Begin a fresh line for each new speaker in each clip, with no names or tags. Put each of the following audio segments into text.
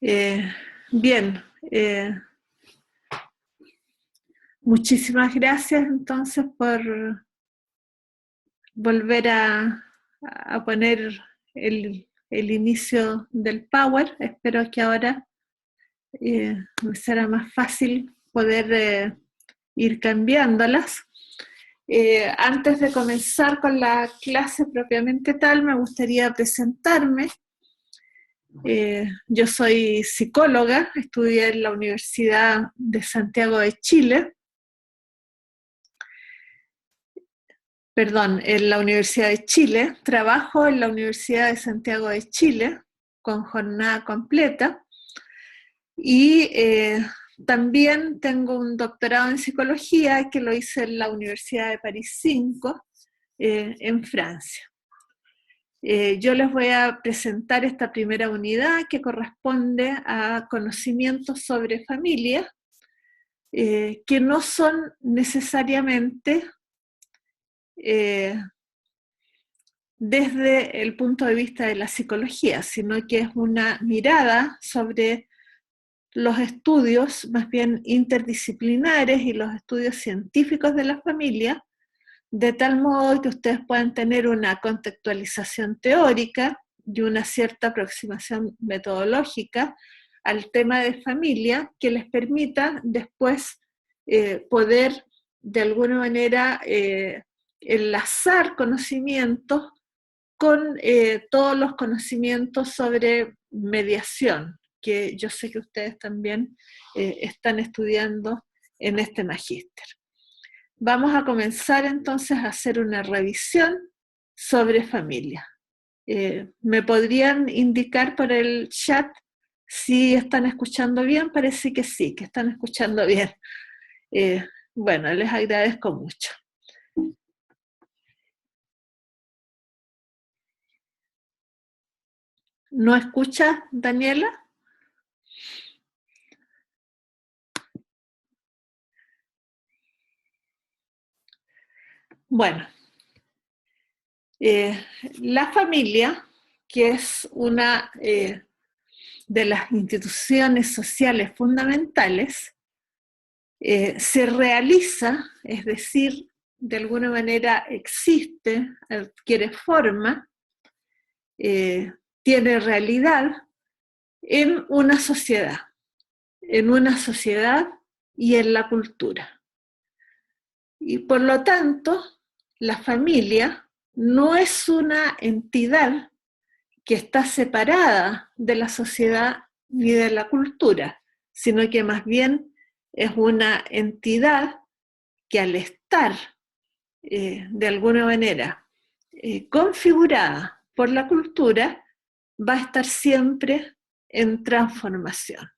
Eh, bien, muchísimas gracias entonces por volver a poner el inicio del Power. Espero que ahora me será más fácil poder ir cambiándolas. Antes de comenzar con la clase propiamente tal, me gustaría presentarme. Yo soy psicóloga, estudié en la Universidad de Santiago de Chile, en la Universidad de Chile, trabajo en la Universidad de Santiago de Chile con jornada completa y también tengo un doctorado en psicología que lo hice en la Universidad de París 5 en Francia. Yo les voy a presentar esta primera unidad que corresponde a conocimientos sobre familia, que no son necesariamente desde el punto de vista de la psicología, sino que es una mirada sobre los estudios más bien interdisciplinares y los estudios científicos de la familia, de tal modo que ustedes puedan tener una contextualización teórica y una cierta aproximación metodológica al tema de familia que les permita después poder de alguna manera enlazar conocimientos con todos los conocimientos sobre mediación, que yo sé que ustedes también están estudiando en este magíster. Vamos a comenzar entonces a hacer una revisión sobre familia. ¿Me podrían indicar por el chat si están escuchando bien? Parece que sí, que están escuchando bien. Bueno, les agradezco mucho. ¿No escucha, Daniela? Bueno, la familia, que es una de las instituciones sociales fundamentales, se realiza, es decir, de alguna manera existe, adquiere forma, tiene realidad en una sociedad y en la cultura. Y por lo tanto, la familia no es una entidad que está separada de la sociedad ni de la cultura, sino que más bien es una entidad que al estar de alguna manera configurada por la cultura, va a estar siempre en transformación,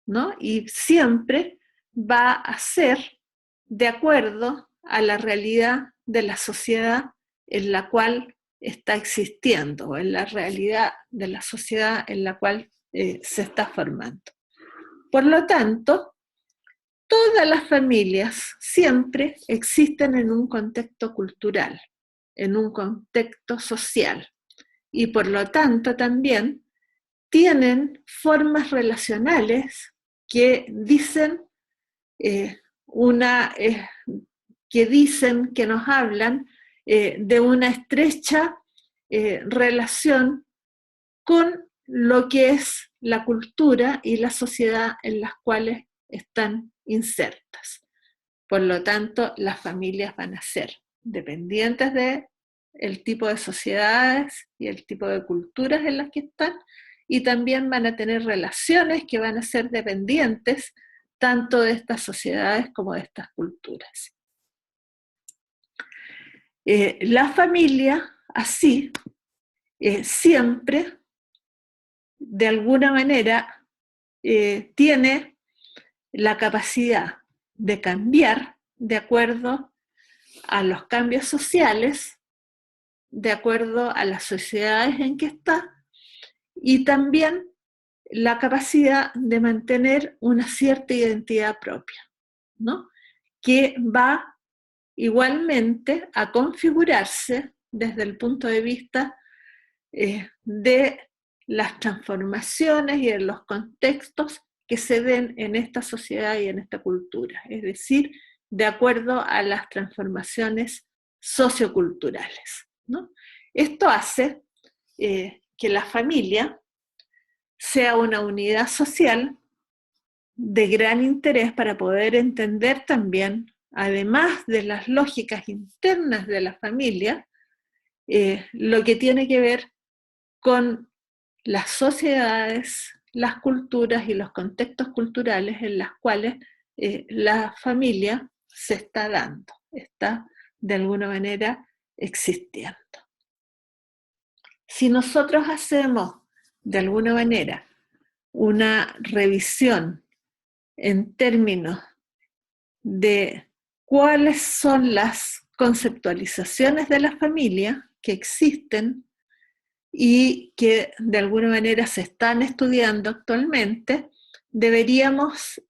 ¿no? Y siempre va a ser de acuerdo a la realidad de la sociedad en la cual está existiendo, o en la realidad de la sociedad en la cual se está formando. Por lo tanto, todas las familias siempre existen en un contexto cultural, en un contexto social, y por lo tanto también tienen formas relacionales que dicen que nos hablan de una estrecha relación con lo que es la cultura y la sociedad en las cuales están insertas. Por lo tanto, las familias van a ser dependientes del tipo de sociedades y el tipo de culturas en las que están, y también van a tener relaciones que van a ser dependientes tanto de estas sociedades como de estas culturas. La familia, así, siempre, de alguna manera, tiene la capacidad de cambiar de acuerdo a los cambios sociales, de acuerdo a las sociedades en que está, y también la capacidad de mantener una cierta identidad propia, ¿no? Que va igualmente a configurarse desde el punto de vista de las transformaciones y en los contextos que se den en esta sociedad y en esta cultura, es decir, de acuerdo a las transformaciones socioculturales, ¿no? Esto hace que la familia sea una unidad social de gran interés para poder entender también, además de las lógicas internas de la familia, lo que tiene que ver con las sociedades, las culturas y los contextos culturales en los cuales la familia se está dando, está de alguna manera existiendo. Si nosotros hacemos de alguna manera una revisión en términos de cuáles son las conceptualizaciones de la familia que existen y que de alguna manera se están estudiando actualmente, deberíamos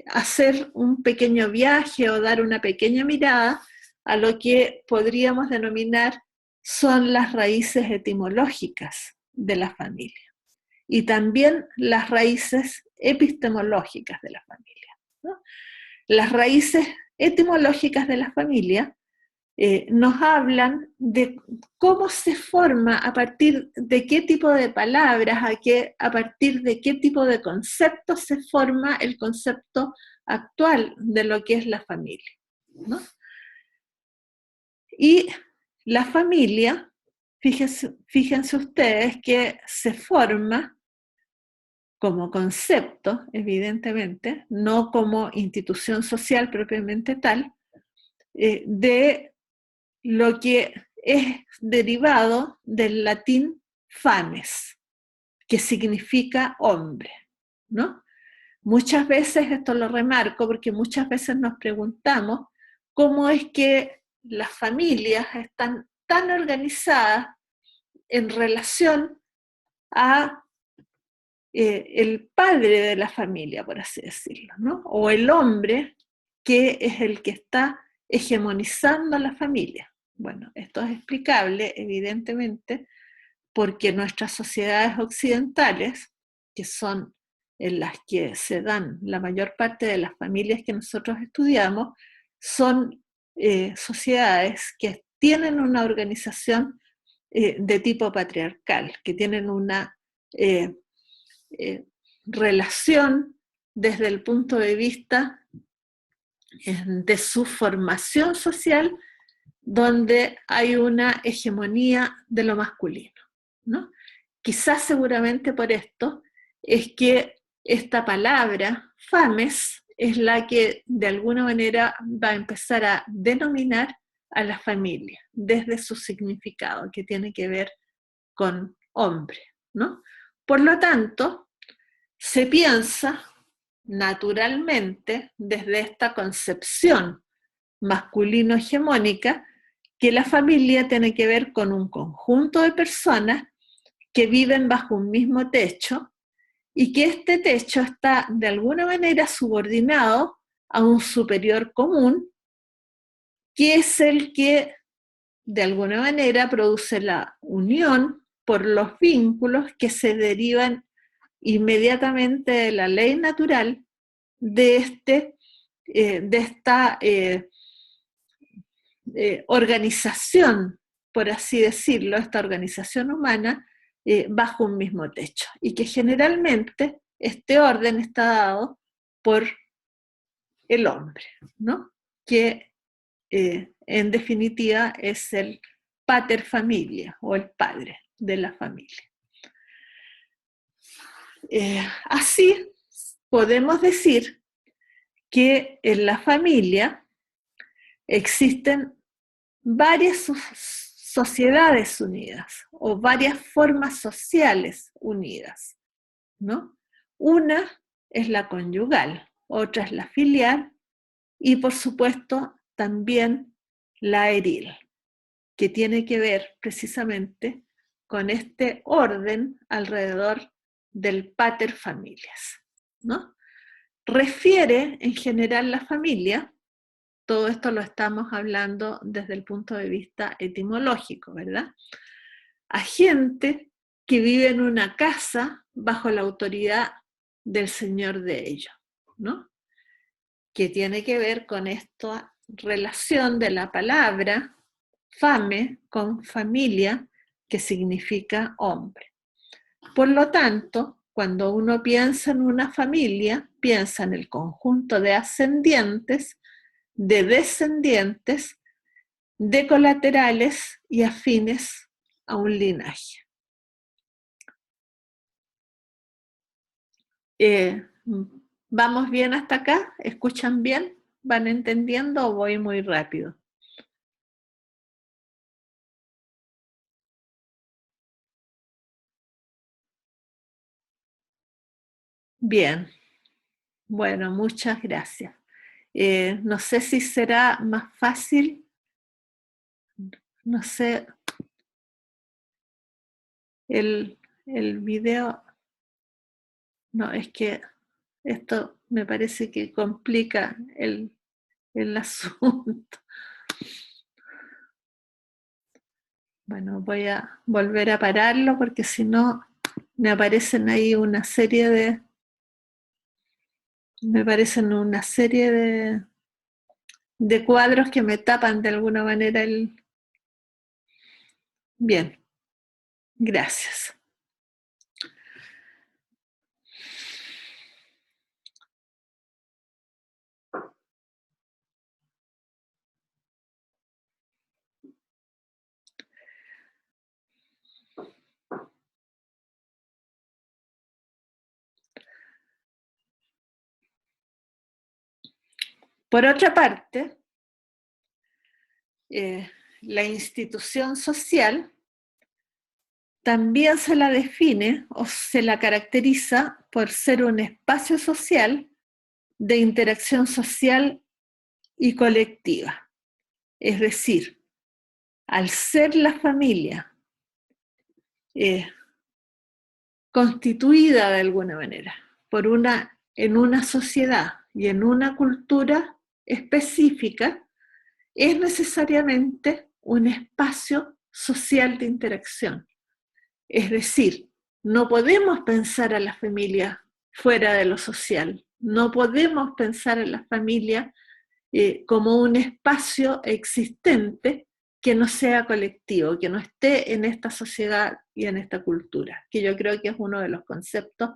hacer un pequeño viaje o dar una pequeña mirada a lo que podríamos denominar son las raíces etimológicas de la familia y también las raíces epistemológicas de la familia, ¿no? Las raíces etimológicas de la familia nos hablan de cómo se forma, a partir de qué tipo de palabras, a partir de qué tipo de conceptos se forma el concepto actual de lo que es la familia, ¿no? Y la familia, fíjense ustedes que se forma como concepto, evidentemente, no como institución social propiamente tal, de lo que es derivado del latín fames, que significa hombre, ¿no? Muchas veces, esto lo remarco porque muchas veces nos preguntamos cómo es que las familias están tan organizadas en relación a el padre de la familia, por así decirlo, ¿no? O el hombre que es el que está hegemonizando a la familia. Bueno, esto es explicable, evidentemente, porque nuestras sociedades occidentales, que son en las que se dan la mayor parte de las familias que nosotros estudiamos, son sociedades que tienen una organización de tipo patriarcal, que tienen una relación desde el punto de vista de su formación social, donde hay una hegemonía de lo masculino, ¿no? Quizás seguramente por esto es que esta palabra, fames, es la que de alguna manera va a empezar a denominar a la familia, desde su significado, que tiene que ver con hombre, ¿no? Por lo tanto, se piensa naturalmente desde esta concepción masculino-hegemónica que la familia tiene que ver con un conjunto de personas que viven bajo un mismo techo y que este techo está de alguna manera subordinado a un superior común, que es el que de alguna manera produce la unión por los vínculos que se derivan inmediatamente de la ley natural de esta organización, por así decirlo, esta organización humana bajo un mismo techo. Y que generalmente este orden está dado por el hombre, ¿no? Que en definitiva es el pater familia o el padre de la familia. Así podemos decir que en la familia existen varias sociedades unidas o varias formas sociales unidas, ¿no? Una es la conyugal, otra es la filial y por supuesto también la eril, que tiene que ver precisamente con este orden alrededor del pater familias, ¿no? Refiere en general la familia, todo esto lo estamos hablando desde el punto de vista etimológico, ¿verdad? A gente que vive en una casa bajo la autoridad del Señor de ellos, ¿no? Que tiene que ver con esta relación de la palabra fame con familia, que significa hombre. Por lo tanto, cuando uno piensa en una familia, piensa en el conjunto de ascendientes, de descendientes, de colaterales y afines a un linaje. ¿Vamos bien hasta acá? ¿Escuchan bien? ¿Van entendiendo o voy muy rápido? Bien. Bueno, muchas gracias. No sé si será más fácil, no sé, el video. No, es que esto me parece que complica el asunto. Bueno, voy a volver a pararlo porque si no me aparecen ahí una serie de... Me parecen una serie de cuadros que me tapan de alguna manera el... Bien, gracias. Por otra parte, la institución social también se la define o se la caracteriza por ser un espacio social de interacción social y colectiva. Es decir, al ser la familia constituida de alguna manera en una sociedad y en una cultura específica, es necesariamente un espacio social de interacción. Es decir, no podemos pensar a la familia fuera de lo social, no podemos pensar a la familia como un espacio existente que no sea colectivo, que no esté en esta sociedad y en esta cultura, que yo creo que es uno de los conceptos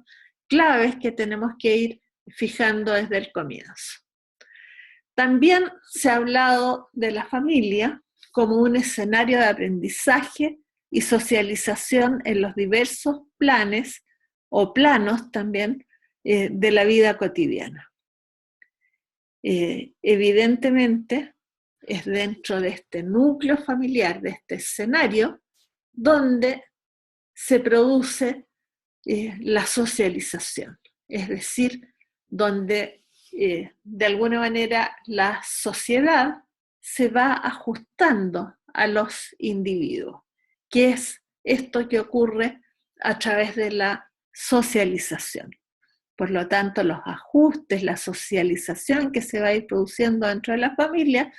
claves que tenemos que ir fijando desde el comienzo. También se ha hablado de la familia como un escenario de aprendizaje y socialización en los diversos planes o planos también de la vida cotidiana. Evidentemente es dentro de este núcleo familiar, de este escenario, donde se produce la socialización, es decir, donde de alguna manera la sociedad se va ajustando a los individuos, que es esto que ocurre a través de la socialización. Por lo tanto, los ajustes, la socialización que se va a ir produciendo dentro de la familia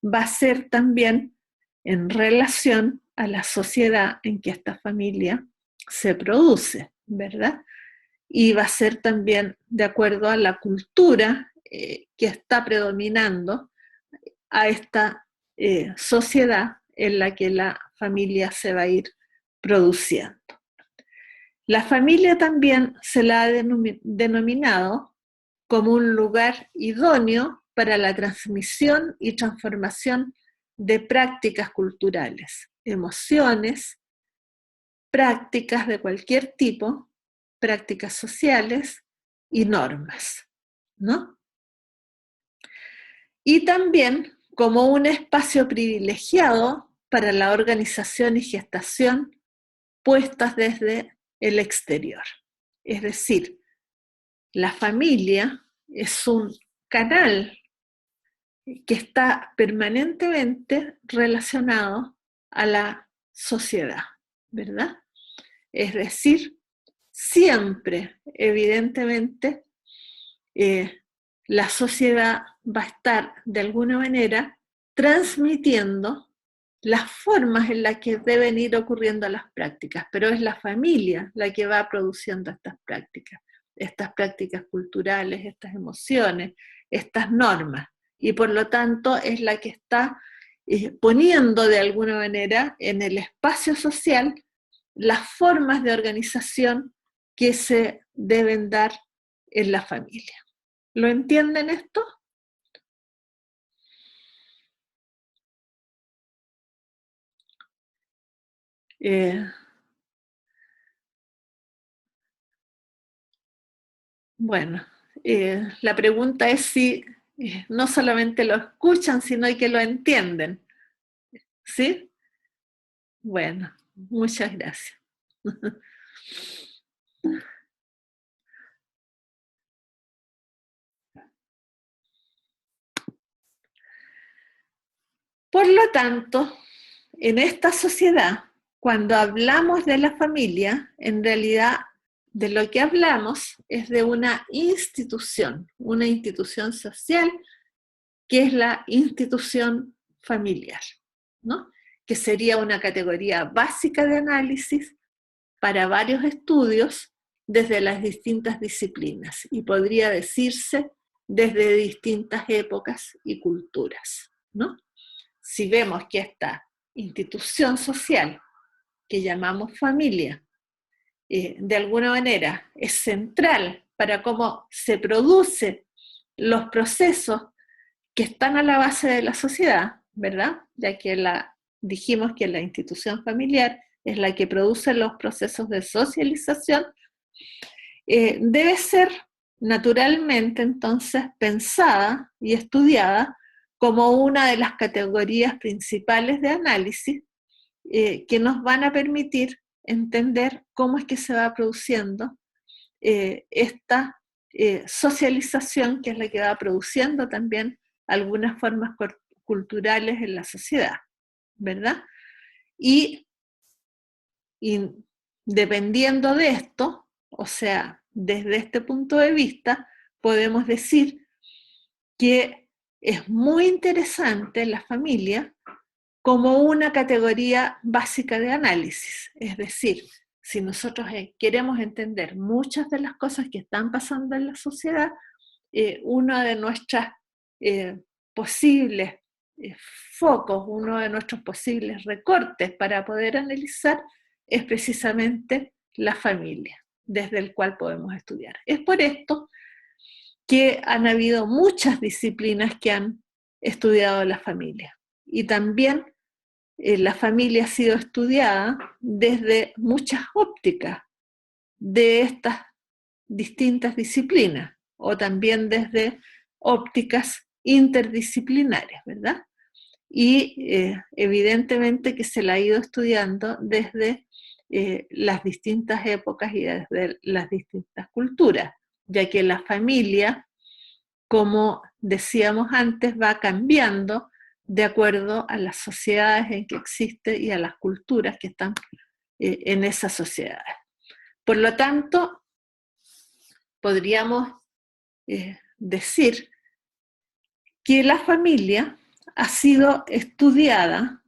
va a ser también en relación a la sociedad en que esta familia se produce, ¿verdad? Y va a ser también de acuerdo a la cultura que está predominando a esta sociedad en la que la familia se va a ir produciendo. La familia también se la ha denominado como un lugar idóneo para la transmisión y transformación de prácticas culturales, emociones, prácticas de cualquier tipo, prácticas sociales y normas, ¿no? Y también como un espacio privilegiado para la organización y gestación puestas desde el exterior. Es decir, la familia es un canal que está permanentemente relacionado a la sociedad, ¿verdad? Es decir, siempre, evidentemente, la sociedad va a estar de alguna manera transmitiendo las formas en las que deben ir ocurriendo las prácticas, pero es la familia la que va produciendo estas prácticas culturales, estas emociones, estas normas, y por lo tanto es la que está poniendo de alguna manera en el espacio social las formas de organización que se deben dar en la familia. ¿Lo entienden esto? Bueno, la pregunta es si no solamente lo escuchan, sino que lo entienden. ¿Sí? Bueno, muchas gracias. Por lo tanto, en esta sociedad, cuando hablamos de la familia, en realidad de lo que hablamos es de una institución social, que es la institución familiar, ¿no? Que sería una categoría básica de análisis para varios estudios desde las distintas disciplinas, y podría decirse desde distintas épocas y culturas, ¿no? Si vemos que esta institución social que llamamos familia, de alguna manera es central para cómo se producen los procesos que están a la base de la sociedad, ¿verdad? Ya que dijimos que la institución familiar es la que produce los procesos de socialización, debe ser naturalmente entonces pensada y estudiada como una de las categorías principales de análisis que nos van a permitir entender cómo es que se va produciendo esta socialización, que es la que va produciendo también algunas formas culturales en la sociedad, ¿verdad? Y dependiendo de esto, o sea, desde este punto de vista, podemos decir que es muy interesante la familia como una categoría básica de análisis. Es decir, si nosotros queremos entender muchas de las cosas que están pasando en la sociedad, uno de nuestros posibles focos, uno de nuestros posibles recortes para poder analizar es precisamente la familia, desde el cual podemos estudiar. Es por esto que han habido muchas disciplinas que han estudiado la familia, y también la familia ha sido estudiada desde muchas ópticas de estas distintas disciplinas, o también desde ópticas interdisciplinares, ¿verdad? Y evidentemente que se la ha ido estudiando desde las distintas épocas y desde las distintas culturas, ya que la familia, como decíamos antes, va cambiando de acuerdo a las sociedades en que existe y a las culturas que están en esas sociedades. Por lo tanto, podríamos decir que la familia ha sido estudiada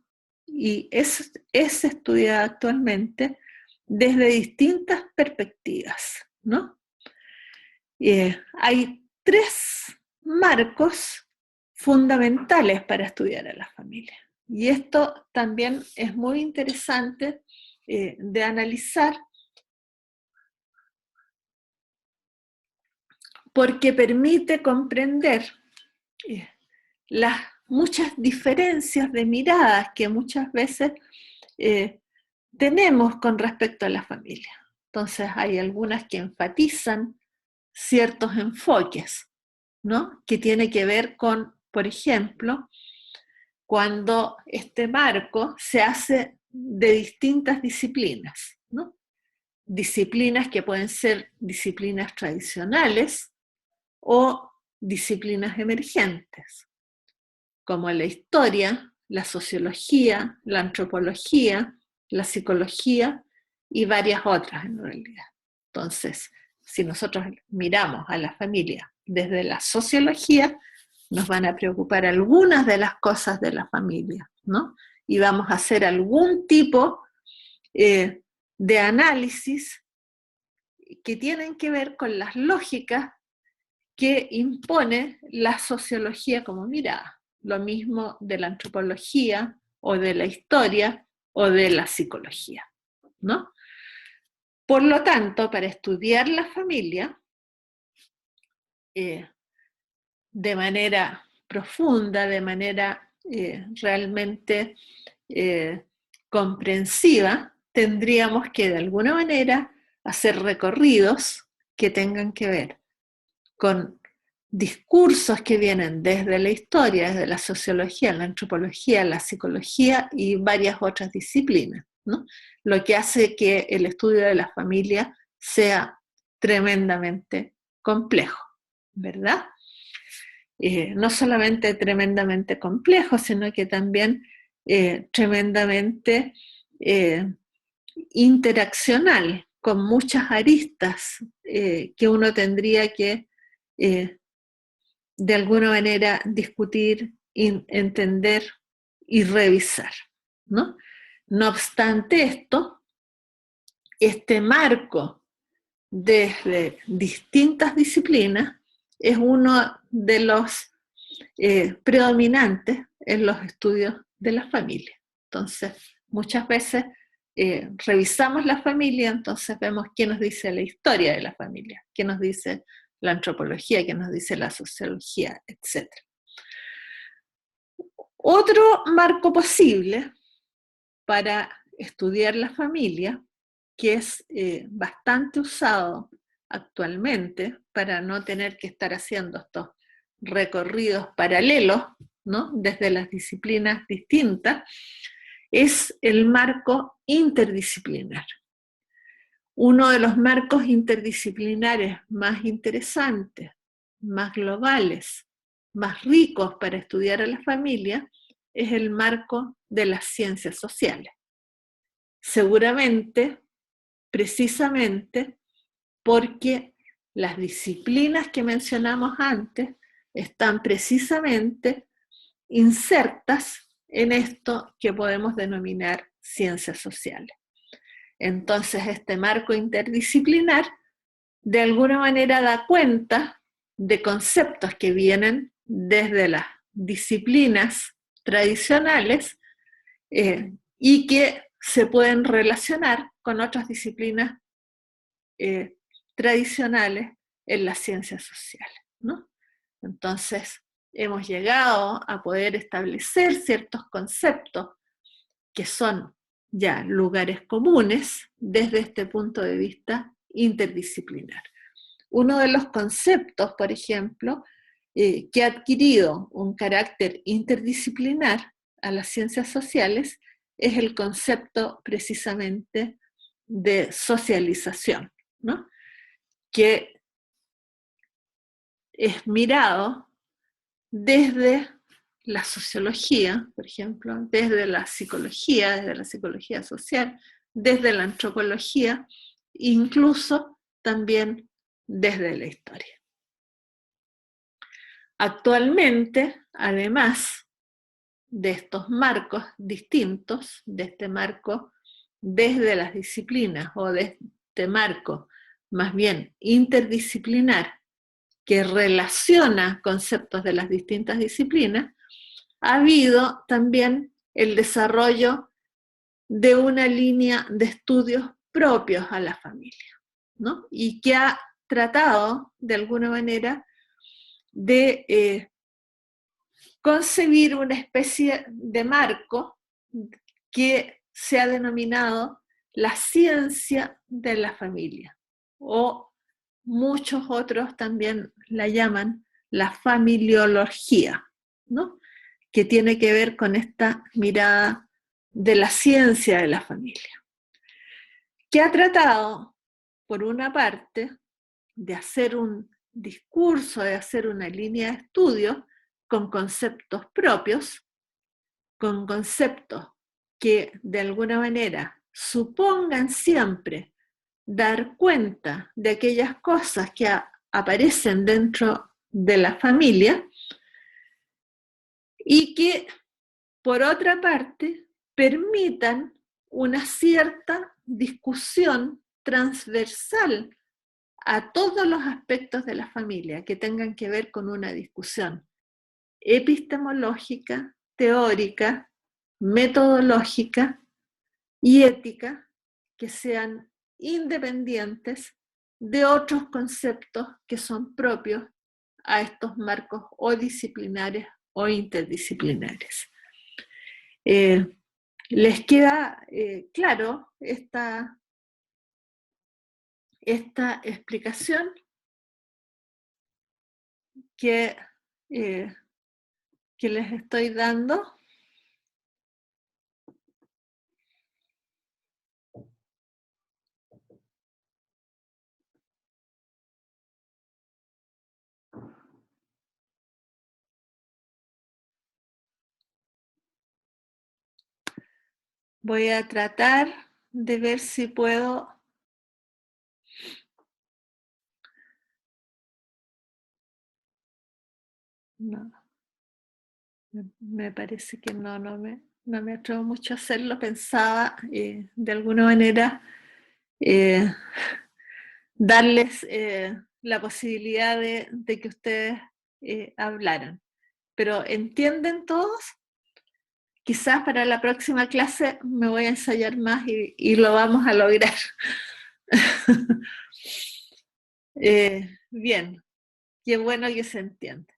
y es estudiada actualmente desde distintas perspectivas, ¿no? Hay tres marcos fundamentales para estudiar a la familia, y esto también es muy interesante de analizar, porque permite comprender las muchas diferencias de miradas que muchas veces tenemos con respecto a la familia. Entonces hay algunas que enfatizan ciertos enfoques, ¿no? Que tiene que ver con, por ejemplo, cuando este marco se hace de distintas disciplinas, ¿no? Disciplinas que pueden ser disciplinas tradicionales o disciplinas emergentes, como la historia, la sociología, la antropología, la psicología y varias otras en realidad. Entonces, si nosotros miramos a la familia desde la sociología, nos van a preocupar algunas de las cosas de la familia, ¿no? y vamos a hacer algún tipo de análisis que tienen que ver con las lógicas que impone la sociología como mirada. Lo mismo de la antropología o de la historia o de la psicología, ¿no? Por lo tanto, para estudiar la familia de manera profunda, de manera realmente comprensiva, tendríamos que de alguna manera hacer recorridos que tengan que ver con discursos que vienen desde la historia, desde la sociología, la antropología, la psicología y varias otras disciplinas, ¿no? Lo que hace que el estudio de la familia sea tremendamente complejo, ¿verdad? No solamente tremendamente complejo, sino que también tremendamente interaccional, con muchas aristas que uno tendría que de alguna manera discutir, entender y revisar, ¿no? No obstante esto, este marco desde distintas disciplinas es uno de los predominantes en los estudios de la familia. Entonces, muchas veces revisamos la familia, entonces vemos qué nos dice la historia de la familia, qué nos dice la antropología, qué nos dice la sociología, etc. Otro marco posible para estudiar la familia, que es bastante usado actualmente para no tener que estar haciendo estos recorridos paralelos, ¿no? Desde las disciplinas distintas, es el marco interdisciplinar. Uno de los marcos interdisciplinares más interesantes, más globales, más ricos para estudiar a la familia, es el marco de las ciencias sociales. Seguramente, precisamente, porque las disciplinas que mencionamos antes están precisamente insertas en esto que podemos denominar ciencias sociales. Entonces, este marco interdisciplinar de alguna manera da cuenta de conceptos que vienen desde las disciplinas tradicionales y que se pueden relacionar con otras disciplinas tradicionales en las ciencias sociales, ¿no? Entonces, hemos llegado a poder establecer ciertos conceptos que son ya lugares comunes desde este punto de vista interdisciplinar. Uno de los conceptos, por ejemplo, que ha adquirido un carácter interdisciplinar a las ciencias sociales es el concepto precisamente de socialización, ¿no? Que es mirado desde la sociología, por ejemplo, desde la psicología social, desde la antropología, incluso también desde la historia. Actualmente, además de estos marcos distintos, de este marco desde las disciplinas o de este marco más bien interdisciplinar que relaciona conceptos de las distintas disciplinas, ha habido también el desarrollo de una línea de estudios propios a la familia, ¿no? Y que ha tratado, de alguna manera, de concebir una especie de marco que se ha denominado la ciencia de la familia, o muchos otros también la llaman la familiología, ¿no? Que tiene que ver con esta mirada de la ciencia de la familia, que ha tratado, por una parte, de hacer un discurso, de hacer una línea de estudio con conceptos propios, con conceptos que de alguna manera supongan siempre dar cuenta de aquellas cosas que aparecen dentro de la familia y que, por otra parte, permitan una cierta discusión transversal a todos los aspectos de la familia que tengan que ver con una discusión epistemológica, teórica, metodológica y ética, que sean independientes de otros conceptos que son propios a estos marcos o disciplinares o interdisciplinares. ¿Les queda claro esta explicación que les estoy dando? Voy a tratar de ver si puedo no, me parece que no me atrevo mucho a hacerlo. Pensaba de alguna manera darles la posibilidad de que ustedes hablaran. Pero ¿entienden todos? Quizás para la próxima clase me voy a ensayar más y lo vamos a lograr. Bien, qué bueno que se entiende.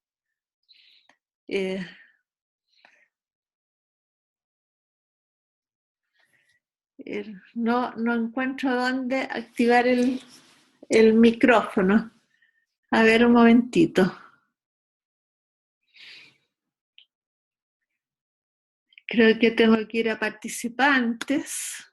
No encuentro dónde activar el micrófono. A ver, un momentito. Creo que tengo que ir a participantes.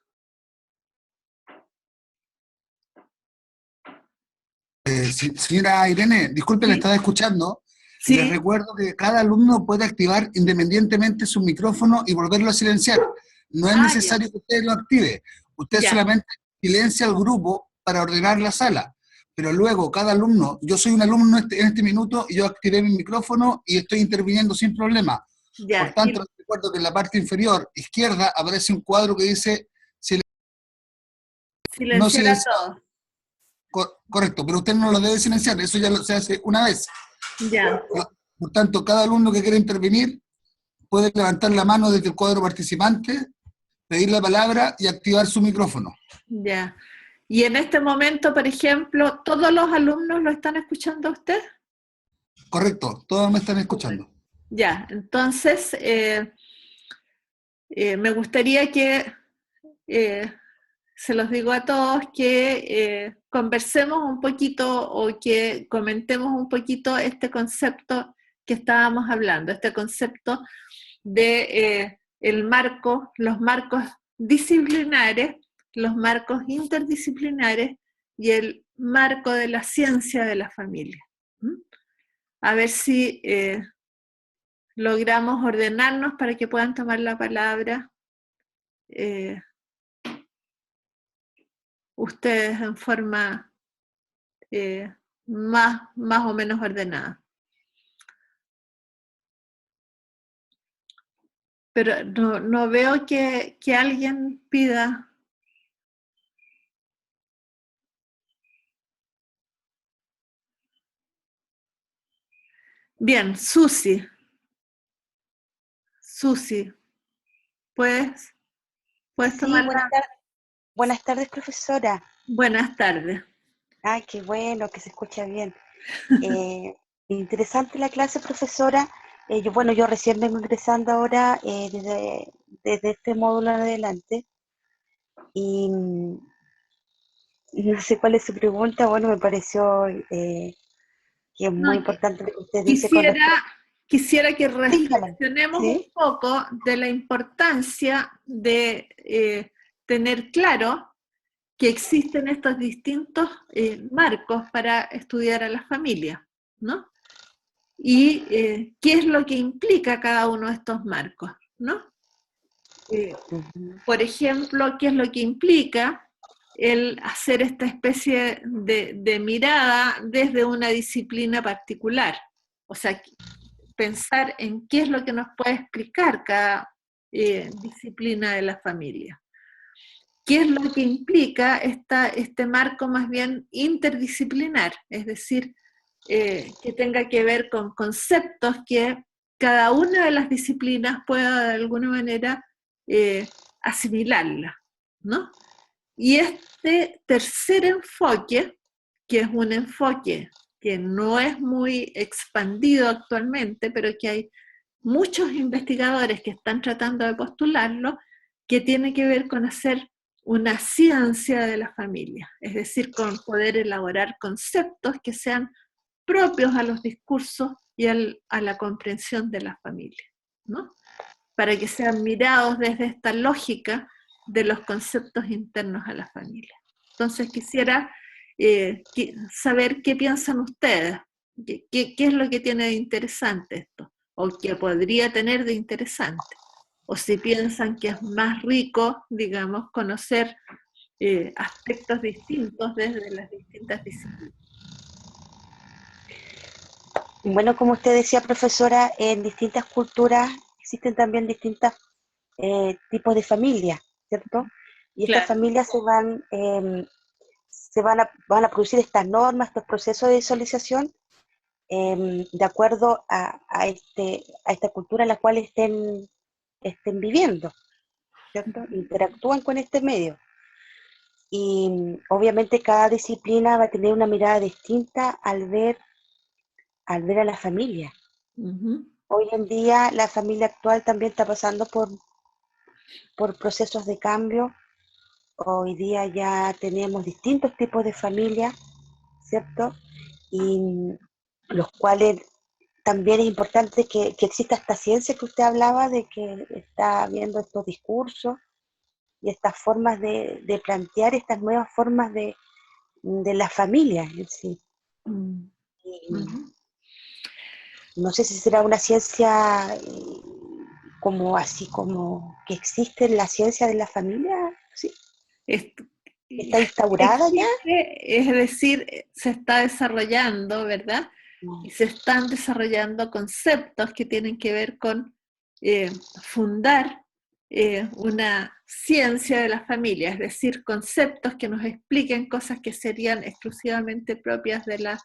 Señora Irene, disculpe,
Sí.
le estaba escuchando.
Sí.
Les recuerdo que cada alumno puede activar independientemente su micrófono y volverlo a silenciar. No es necesario que usted lo active. Usted solamente silencia al grupo para ordenar la sala. Pero luego cada alumno, yo soy un alumno en este minuto y yo activé mi micrófono y estoy interviniendo sin problema. Por tanto, les recuerdo que en la parte inferior izquierda aparece un cuadro que dice
silenciar a todos.
Correcto, pero usted no lo debe silenciar, eso ya se hace una vez.
Ya.
Por tanto, cada alumno que quiera intervenir puede levantar la mano desde el cuadro participante, pedir la palabra y activar su micrófono.
Ya. Y en este momento, por ejemplo, ¿todos los alumnos lo están escuchando a usted?
Correcto, todos me están escuchando.
Ya, entonces me gustaría que, se los digo a todos, que conversemos un poquito o que comentemos un poquito este concepto que estábamos hablando, este concepto de el marco, los marcos disciplinares, los marcos interdisciplinares y el marco de la ciencia de la familia. A ver si logramos ordenarnos para que puedan tomar la palabra ustedes en forma más o menos ordenada. Pero no veo que alguien pida. Bien, Susi, ¿puedes
Sí,
tomar
buenas tardes, profesora.
Buenas tardes.
Ay, qué bueno, que se escucha bien. Interesante la clase, profesora. Yo recién vengo ingresando ahora desde este módulo en adelante. Y no sé cuál es su pregunta. Bueno, me pareció que es muy importante lo que usted dice con respecto.
Quisiera que reflexionemos un poco de la importancia de tener claro que existen estos distintos marcos para estudiar a la familia, ¿no? Y qué es lo que implica cada uno de estos marcos, ¿no? Por ejemplo, qué es lo que implica el hacer esta especie de mirada desde una disciplina particular. O sea, pensar en qué es lo que nos puede explicar cada disciplina de la familia. ¿Qué es lo que implica este marco más bien interdisciplinar? Es decir, que tenga que ver con conceptos que cada una de las disciplinas pueda de alguna manera asimilarla, ¿no? Y este tercer enfoque, que es un enfoque que no es muy expandido actualmente, pero que hay muchos investigadores que están tratando de postularlo, que tiene que ver con hacer una ciencia de la familia, es decir, con poder elaborar conceptos que sean propios a los discursos y a la comprensión de la familia, ¿no? Para que sean mirados desde esta lógica de los conceptos internos a la familia. Entonces quisiera saber qué piensan ustedes, qué es lo que tiene de interesante esto, o qué podría tener de interesante, o si piensan que es más rico, digamos, conocer aspectos distintos desde las distintas disciplinas.
Bueno, como usted decía, profesora, en distintas culturas existen también distintos tipos de familias, ¿cierto? Y estas
Claro.
familias van a producir estas normas, estos procesos de socialización de acuerdo a esta cultura en la cual estén viviendo, ¿cierto? Interactúan con este medio. Y obviamente cada disciplina va a tener una mirada distinta al ver a la familia. Hoy en día la familia actual también está pasando por procesos de cambio. Hoy día ya tenemos distintos tipos de familias, ¿cierto? Y los cuales también es importante que exista esta ciencia que usted hablaba, de que está viendo estos discursos y estas formas de plantear estas nuevas formas de la familia en sí. No sé si será una ciencia como así como que existe en la ciencia de la familia, ¿sí? ¿Está instaurada ya?
Existe, es decir, se está desarrollando, ¿verdad? Y se están desarrollando conceptos que tienen que ver con fundar una ciencia de la familia, es decir, conceptos que nos expliquen cosas que serían exclusivamente propias de las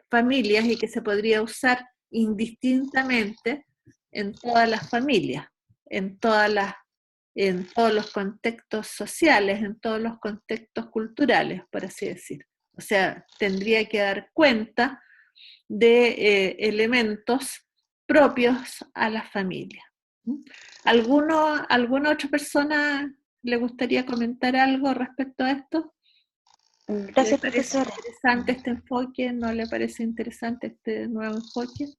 familias y que se podría usar indistintamente en todas las familias, en todos los contextos sociales, en todos los contextos culturales, por así decir. O sea, tendría que dar cuenta de elementos propios a la familia. ¿Alguna otra persona le gustaría comentar algo respecto a esto?
Gracias,
¿Le parece
profesora.
interesante este enfoque? ¿No le parece interesante este nuevo enfoque?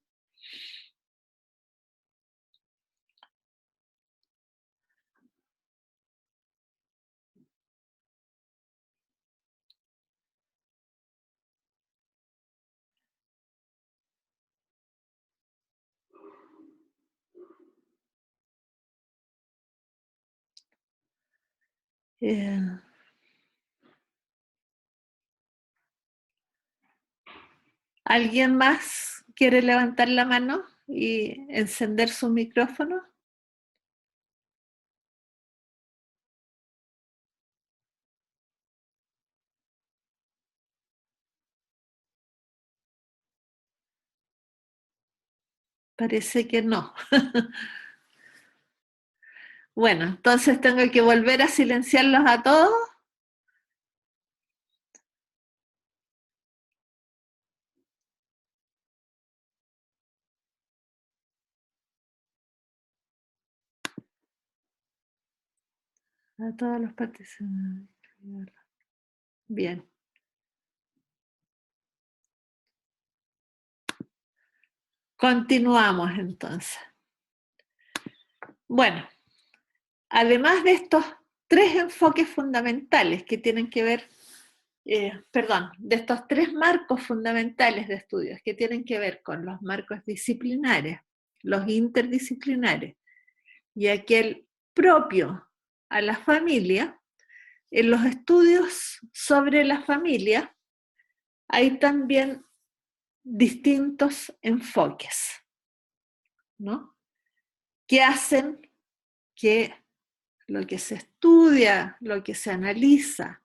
¿Alguien más quiere levantar la mano y encender su micrófono? Parece que no. Bueno, entonces tengo que volver a silenciarlos a todos. A todos los participantes. Bien. Continuamos entonces. Bueno, además de estos tres enfoques fundamentales que tienen que ver, de estos tres marcos fundamentales de estudios que tienen que ver con los marcos disciplinares, los interdisciplinares y aquel propio a la familia, en los estudios sobre la familia hay también distintos enfoques, ¿no? Que hacen que lo que se estudia, lo que se analiza,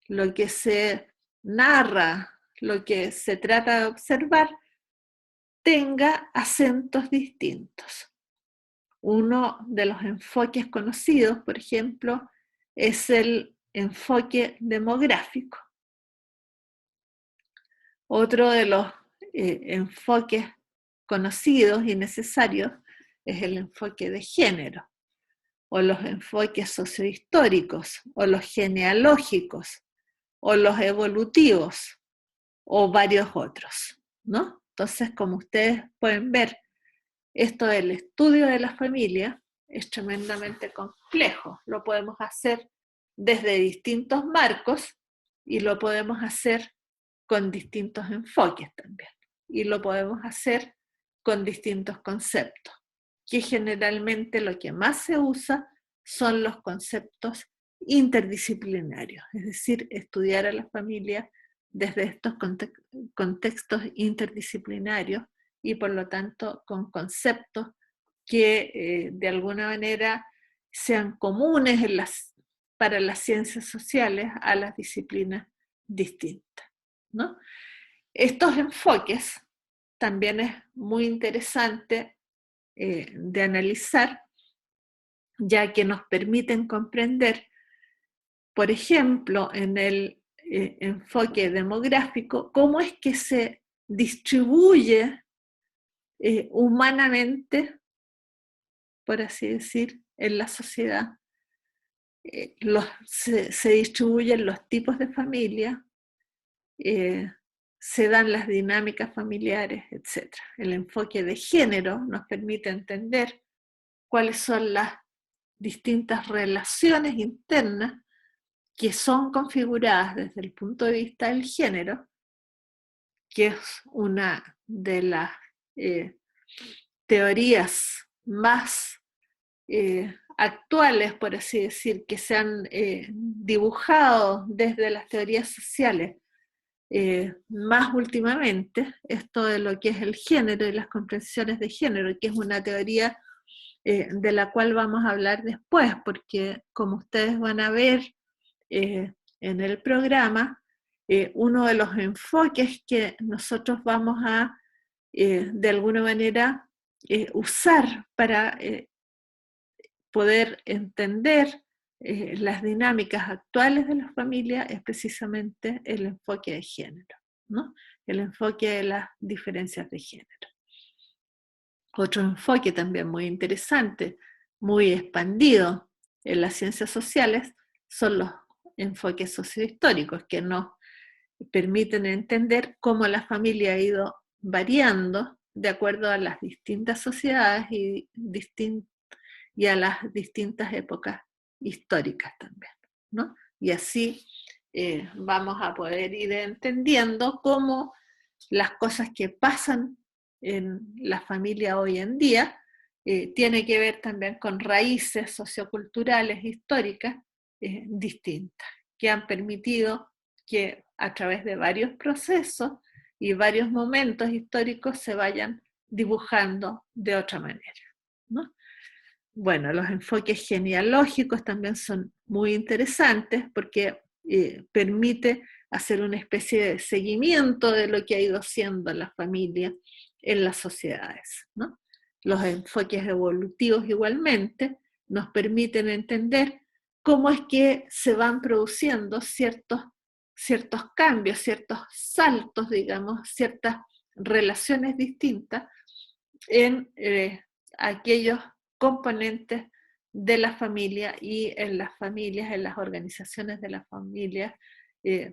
lo que se narra, lo que se trata de observar, tenga acentos distintos. Uno de los enfoques conocidos, por ejemplo, es el enfoque demográfico. Otro de los enfoques conocidos y necesarios es el enfoque de género, o los enfoques sociohistóricos, o los genealógicos, o los evolutivos, o varios otros, ¿no? Entonces, como ustedes pueden ver, esto del estudio de la familia es tremendamente complejo. Lo podemos hacer desde distintos marcos y lo podemos hacer con distintos enfoques también. Y lo podemos hacer con distintos conceptos, que generalmente lo que más se usa son los conceptos interdisciplinarios, es decir, estudiar a la familia desde estos contextos interdisciplinarios y por lo tanto con conceptos que de alguna manera sean comunes para las ciencias sociales a las disciplinas distintas, ¿no? Estos enfoques también es muy interesante de analizar, ya que nos permiten comprender, por ejemplo, en el enfoque demográfico, cómo es que se distribuye humanamente, por así decir, en la sociedad. Se distribuyen los tipos de familia, se dan las dinámicas familiares, etc. El enfoque de género nos permite entender cuáles son las distintas relaciones internas que son configuradas desde el punto de vista del género, que es una de las teorías más actuales, por así decir, que se han dibujado desde las teorías sociales más últimamente, esto de lo que es el género y las comprensiones de género, que es una teoría de la cual vamos a hablar después, porque como ustedes van a ver en el programa, uno de los enfoques que nosotros vamos a, de alguna manera, usar para poder entender las dinámicas actuales de la familia es precisamente el enfoque de género, ¿no? El enfoque de las diferencias de género. Otro enfoque también muy interesante, muy expandido en las ciencias sociales, son los enfoques sociohistóricos, que nos permiten entender cómo la familia ha ido variando de acuerdo a las distintas sociedades y a las distintas épocas históricas también, ¿no? Y así vamos a poder ir entendiendo cómo las cosas que pasan en la familia hoy en día tiene que ver también con raíces socioculturales históricas distintas, que han permitido que a través de varios procesos y varios momentos históricos se vayan dibujando de otra manera, ¿no? Bueno, los enfoques genealógicos también son muy interesantes porque permite hacer una especie de seguimiento de lo que ha ido siendo la familia en las sociedades, ¿no? Los enfoques evolutivos igualmente nos permiten entender cómo es que se van produciendo ciertos cambios, ciertos saltos, digamos, ciertas relaciones distintas en aquellos componentes de la familia y en las familias, en las organizaciones de las familias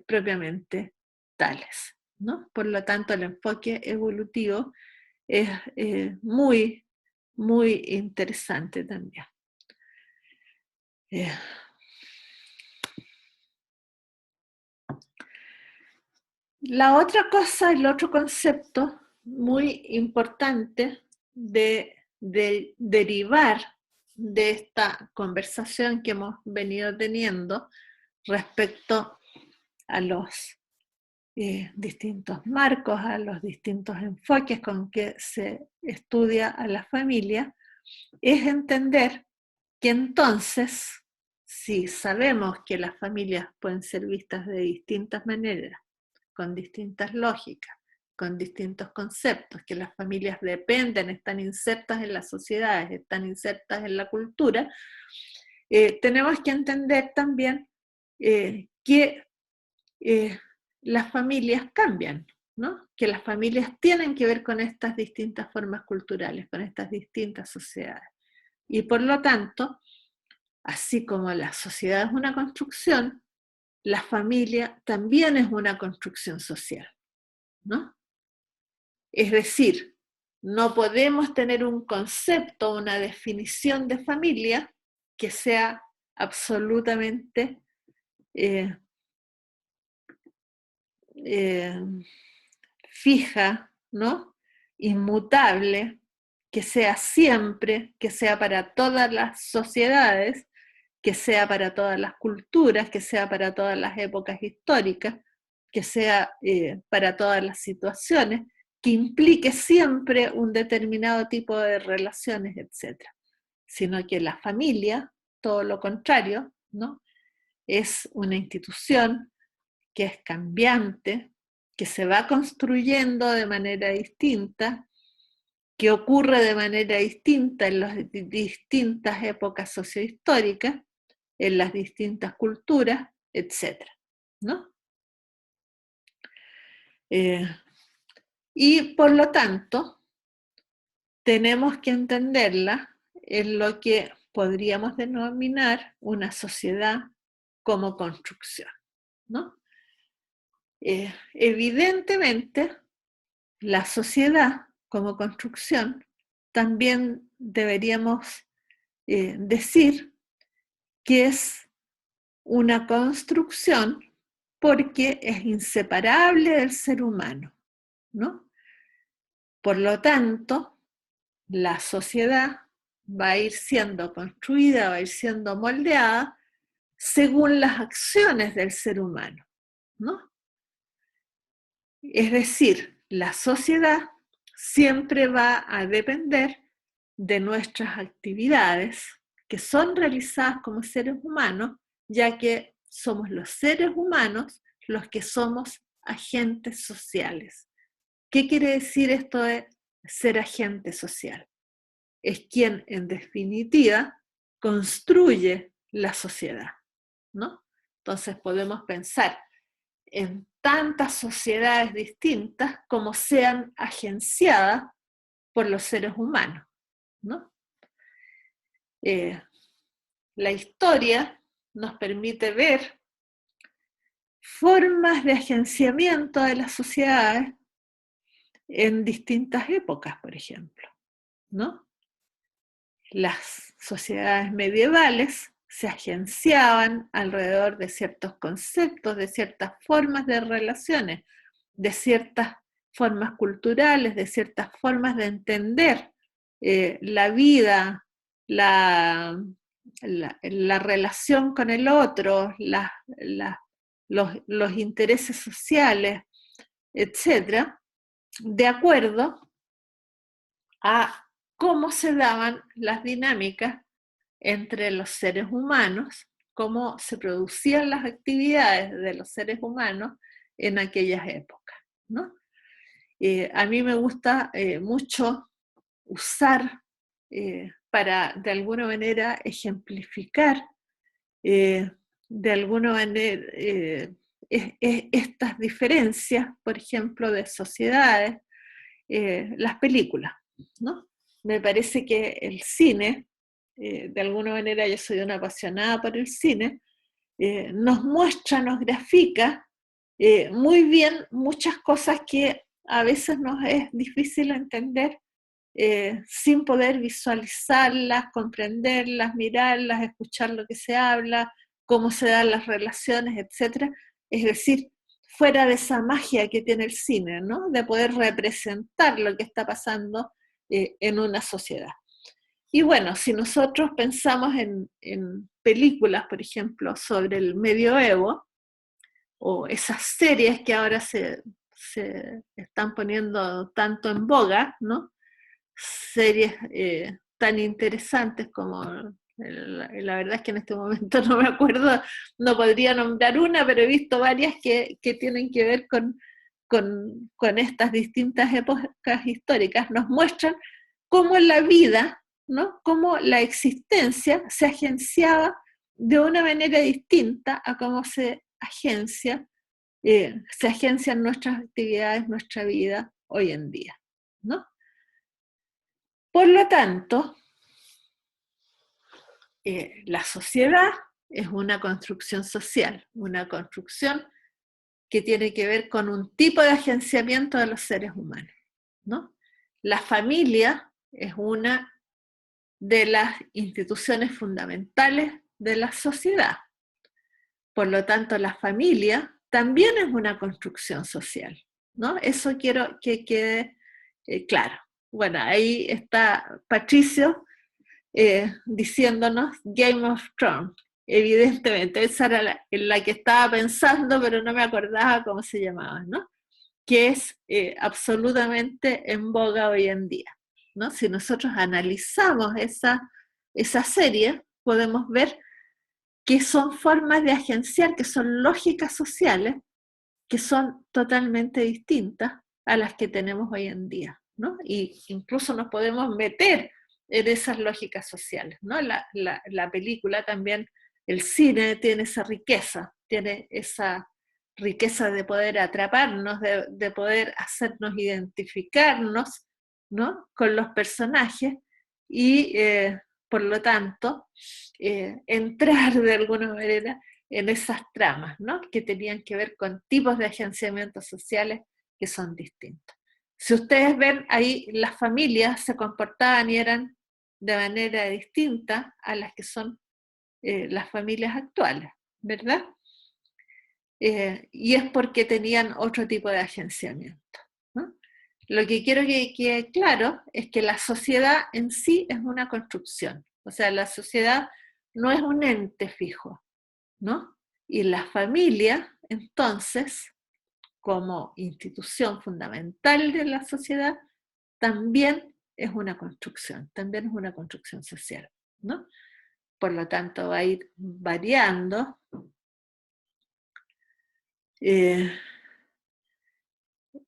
propiamente tales, ¿no? Por lo tanto, el enfoque evolutivo es muy, muy interesante también. La otra cosa, el otro concepto muy importante de derivar de esta conversación que hemos venido teniendo respecto a los distintos marcos, a los distintos enfoques con que se estudia a la familia, es entender que entonces, si sabemos que las familias pueden ser vistas de distintas maneras, con distintas lógicas, con distintos conceptos, que las familias dependen, están insertas en las sociedades, están insertas en la cultura, tenemos que entender también que las familias cambian, ¿no? Que las familias tienen que ver con estas distintas formas culturales, con estas distintas sociedades. Y por lo tanto, así como la sociedad es una construcción, la familia también es una construcción social, ¿no? Es decir, no podemos tener un concepto, una definición de familia que sea absolutamente fija, ¿no? Inmutable, que sea siempre, que sea para todas las sociedades, que sea para todas las culturas, que sea para todas las épocas históricas, que sea para todas las situaciones, que implique siempre un determinado tipo de relaciones, etc. Sino que la familia, todo lo contrario, ¿no? Es una institución que es cambiante, que se va construyendo de manera distinta, que ocurre de manera distinta en las distintas épocas sociohistóricas, en las distintas culturas, etc. ¿No? Y por lo tanto, tenemos que entenderla en lo que podríamos denominar una sociedad como construcción, ¿no? Evidentemente, la sociedad como construcción también deberíamos decir que es una construcción porque es inseparable del ser humano, ¿no? Por lo tanto, la sociedad va a ir siendo construida, va a ir siendo moldeada según las acciones del ser humano, ¿no? Es decir, la sociedad siempre va a depender de nuestras actividades que son realizadas como seres humanos, ya que somos los seres humanos los que somos agentes sociales. ¿Qué quiere decir esto de ser agente social? Es quien, en definitiva, construye la sociedad, ¿no? Entonces podemos pensar en tantas sociedades distintas como sean agenciadas por los seres humanos, ¿no? La historia nos permite ver formas de agenciamiento de las sociedades en distintas épocas, por ejemplo, ¿no? Las sociedades medievales se agenciaban alrededor de ciertos conceptos, de ciertas formas de relaciones, de ciertas formas culturales, de ciertas formas de entender la vida, la relación con el otro, los intereses sociales, etc., de acuerdo a cómo se daban las dinámicas entre los seres humanos, cómo se producían las actividades de los seres humanos en aquellas épocas, ¿no? A mí me gusta mucho usar para de alguna manera ejemplificar de alguna manera estas diferencias, por ejemplo, de sociedades, las películas, ¿no? Me parece que el cine, de alguna manera yo soy una apasionada por el cine, nos muestra, nos grafica muy bien muchas cosas que a veces nos es difícil entender sin poder visualizarlas, comprenderlas, mirarlas, escuchar lo que se habla, cómo se dan las relaciones, etc. Es decir, fuera de esa magia que tiene el cine, ¿no? De poder representar lo que está pasando en una sociedad. Y bueno, si nosotros pensamos en películas, por ejemplo, sobre el medioevo, o esas series que ahora se están poniendo tanto en boga, ¿no? Series tan interesantes como La verdad es que en este momento no me acuerdo, no podría nombrar una, pero he visto varias que tienen que ver con estas distintas épocas históricas. Nos muestran cómo la vida, ¿no? Cómo la existencia se agenciaba de una manera distinta a cómo se agencian nuestras actividades, nuestra vida hoy en día, ¿no? Por lo tanto, la sociedad es una construcción social, una construcción que tiene que ver con un tipo de agenciamiento de los seres humanos, ¿no? La familia es una de las instituciones fundamentales de la sociedad. Por lo tanto, la familia también es una construcción social, ¿no? Eso quiero que quede claro. Bueno, ahí está Patricio diciéndonos Game of Thrones. Evidentemente, esa era la que estaba pensando, pero no me acordaba cómo se llamaba, ¿no? Que es absolutamente en boga hoy en día, ¿no? Si nosotros analizamos esa serie, podemos ver que son formas de agenciar, que son lógicas sociales, que son totalmente distintas a las que tenemos hoy en día, ¿no? Y incluso nos podemos meter en esas lógicas sociales, ¿no? La película también, el cine tiene esa riqueza de poder atraparnos, de poder hacernos identificarnos, ¿no? Con los personajes y por lo tanto entrar de alguna manera en esas tramas, ¿no? Que tenían que ver con tipos de agenciamientos sociales que son distintos. Si ustedes ven ahí, las familias se comportaban y eran de manera distinta a las que son las familias actuales, ¿verdad? Y es porque tenían otro tipo de agenciamiento, ¿no? Lo que quiero que quede claro es que la sociedad en sí es una construcción, o sea, la sociedad no es un ente fijo, ¿no? Y la familia, entonces, como institución fundamental de la sociedad, también es una construcción social, ¿no? Por lo tanto, va a ir variando.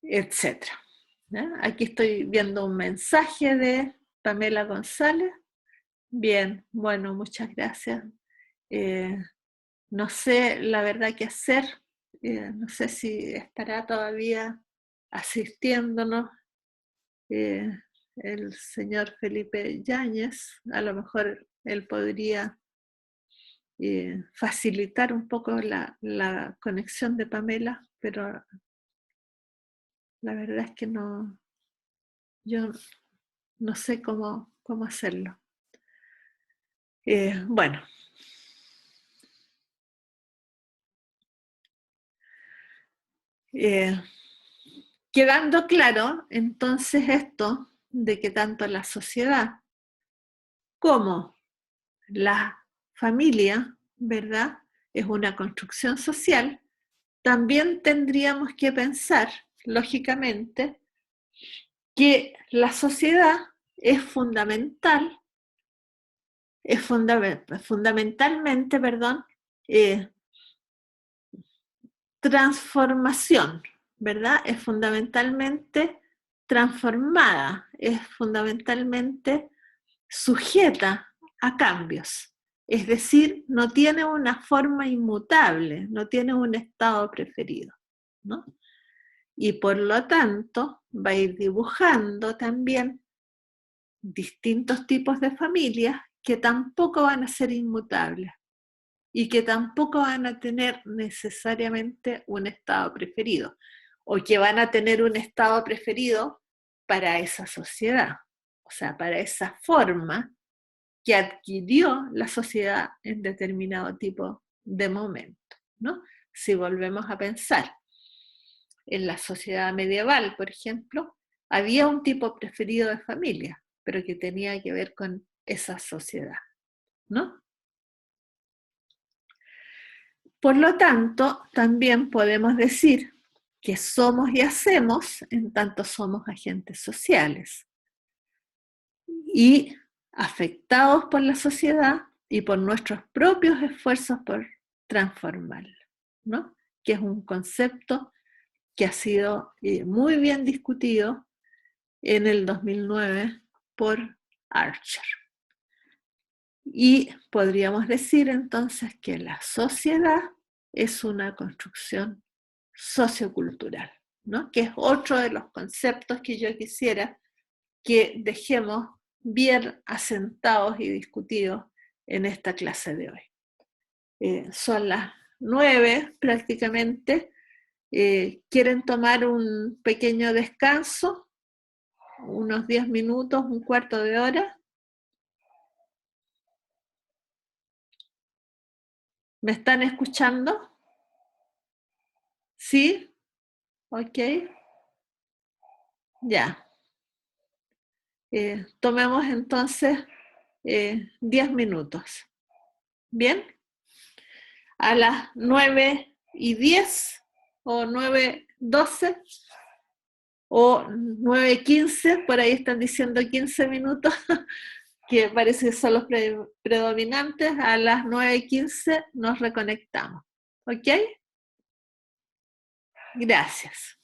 Etcétera. Aquí estoy viendo un mensaje de Pamela González. Bien, bueno, muchas gracias. No sé la verdad qué hacer. No sé si estará todavía asistiéndonos el señor Felipe Yáñez. A lo mejor él podría facilitar un poco la conexión de Pamela, pero la verdad es que yo no sé cómo hacerlo. Bueno. Quedando claro, entonces, esto de que tanto la sociedad como la familia, ¿verdad?, es una construcción social, también tendríamos que pensar, lógicamente, que la sociedad es fundamentalmente, transformación, ¿verdad? Es fundamentalmente transformada, es fundamentalmente sujeta a cambios. Es decir, no tiene una forma inmutable, no tiene un estado preferido, ¿no? Y por lo tanto va a ir dibujando también distintos tipos de familias que tampoco van a ser inmutables y que tampoco van a tener necesariamente un estado preferido, o que van a tener un estado preferido para esa sociedad, o sea, para esa forma que adquirió la sociedad en determinado tipo de momento, ¿no? Si volvemos a pensar en la sociedad medieval, por ejemplo, había un tipo preferido de familia, pero que tenía que ver con esa sociedad, ¿no? Por lo tanto, también podemos decir que somos y hacemos en tanto somos agentes sociales. Y afectados por la sociedad, y por nuestros propios esfuerzos por transformarlo, ¿no? Que es un concepto que ha sido muy bien discutido en el 2009 por Archer. Y podríamos decir entonces que la sociedad es una construcción sociocultural, ¿no? Que es otro de los conceptos que yo quisiera que dejemos bien asentados y discutidos en esta clase de hoy. Son las 9 prácticamente. ¿Quieren tomar un pequeño descanso? Unos 10 minutos, un cuarto de hora. ¿Me están escuchando? ¿Sí? Ok. Ya. Tomemos entonces 10 minutos. ¿Bien? A las 9:10 o 9:12 o 9:15, por ahí están diciendo 15 minutos, que parece que son los predominantes. A las 9:15 nos reconectamos. ¿Ok? Gracias.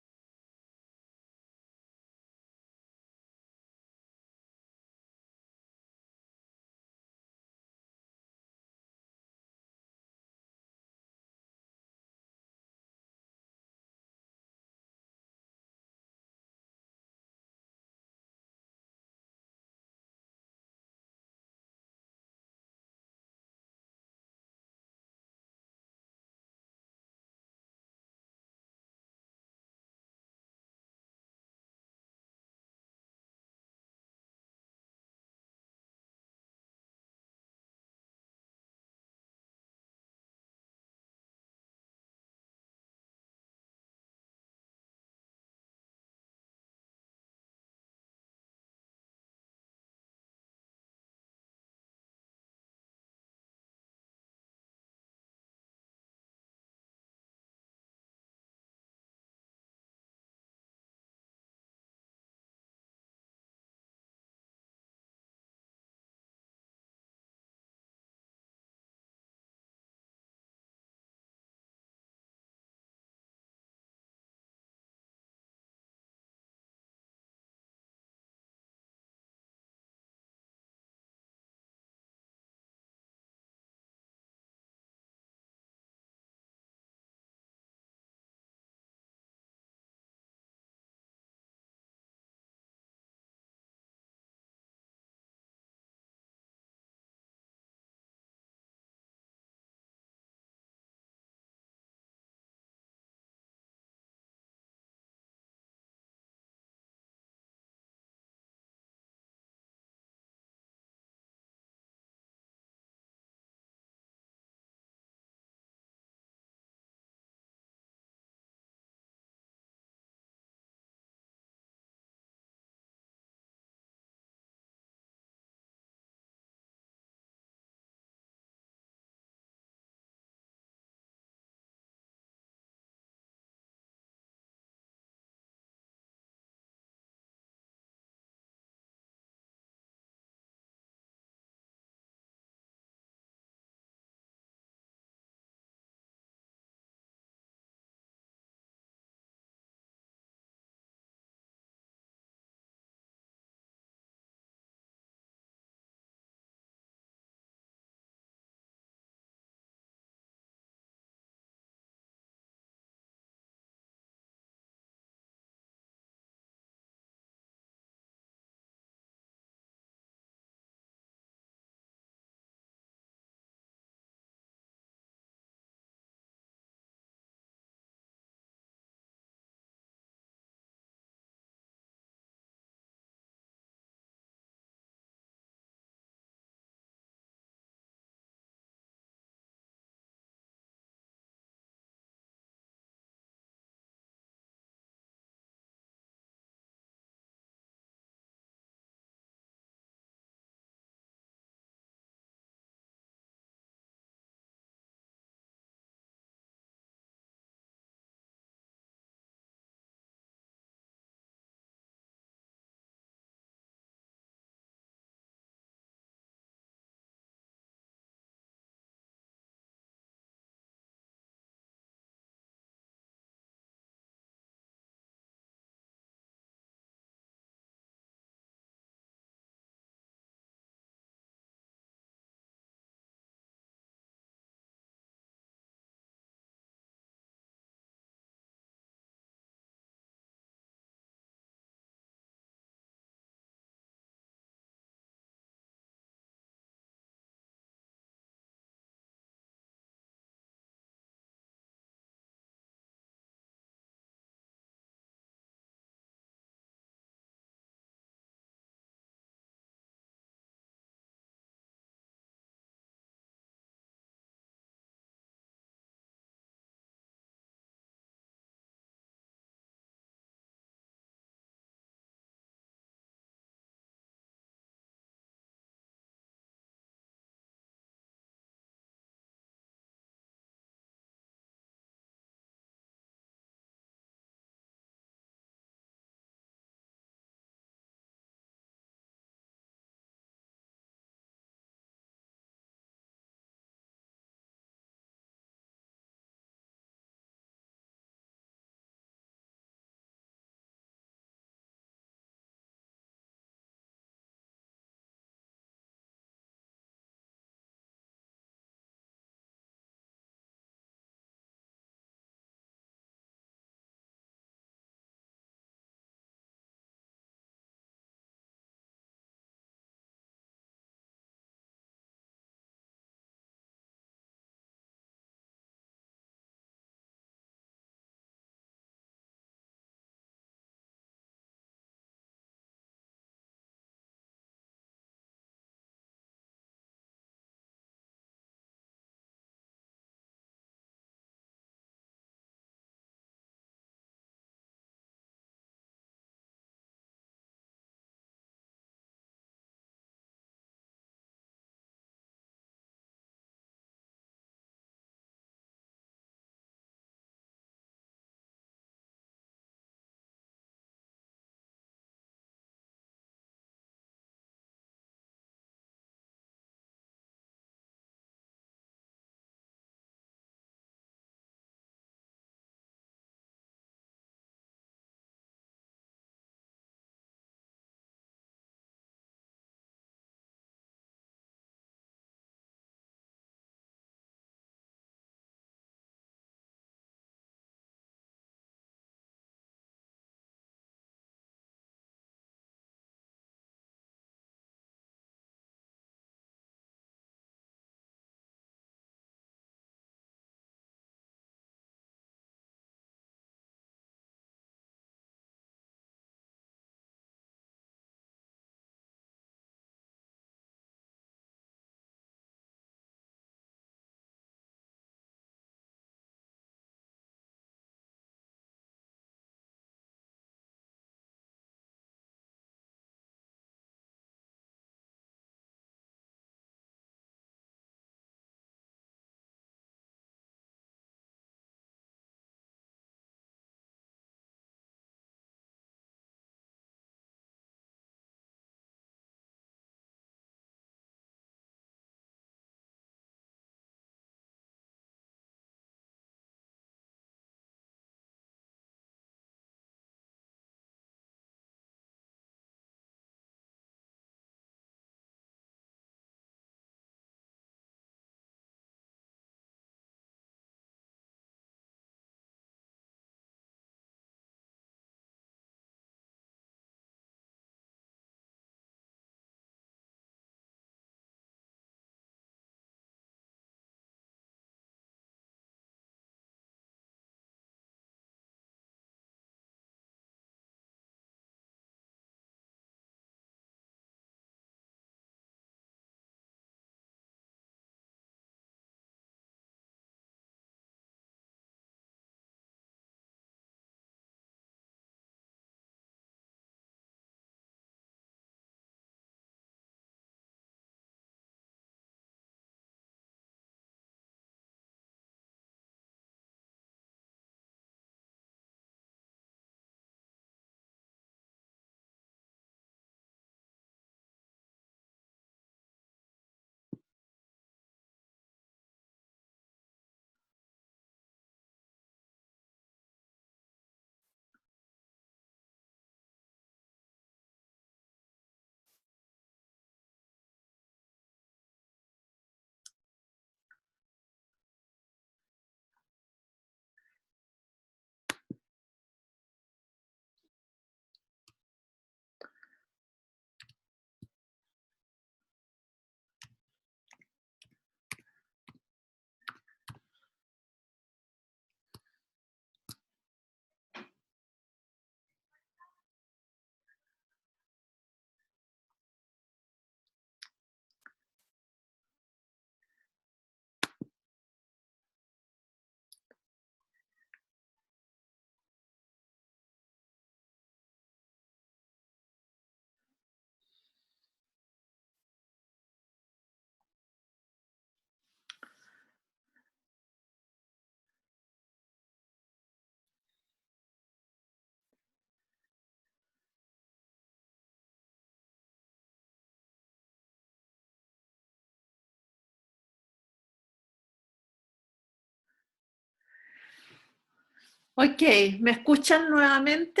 Ok, ¿me escuchan nuevamente?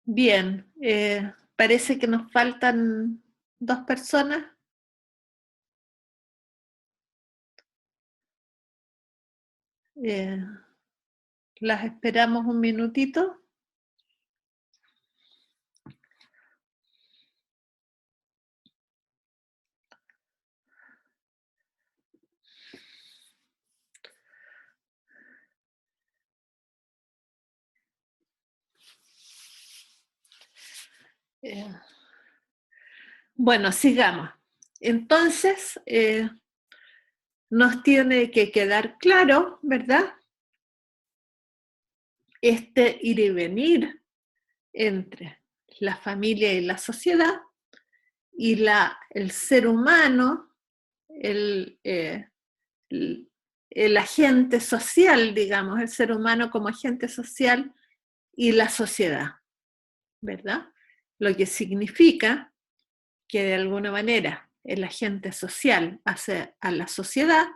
Bien, parece que nos faltan 2 personas. Las esperamos un minutito. Bueno, sigamos. Entonces, nos tiene que quedar claro, ¿verdad? Este ir y venir entre la familia y la sociedad, y el ser humano, el agente social, digamos, el ser humano como agente social y la sociedad, ¿verdad? Lo que significa que de alguna manera el agente social hace a la sociedad,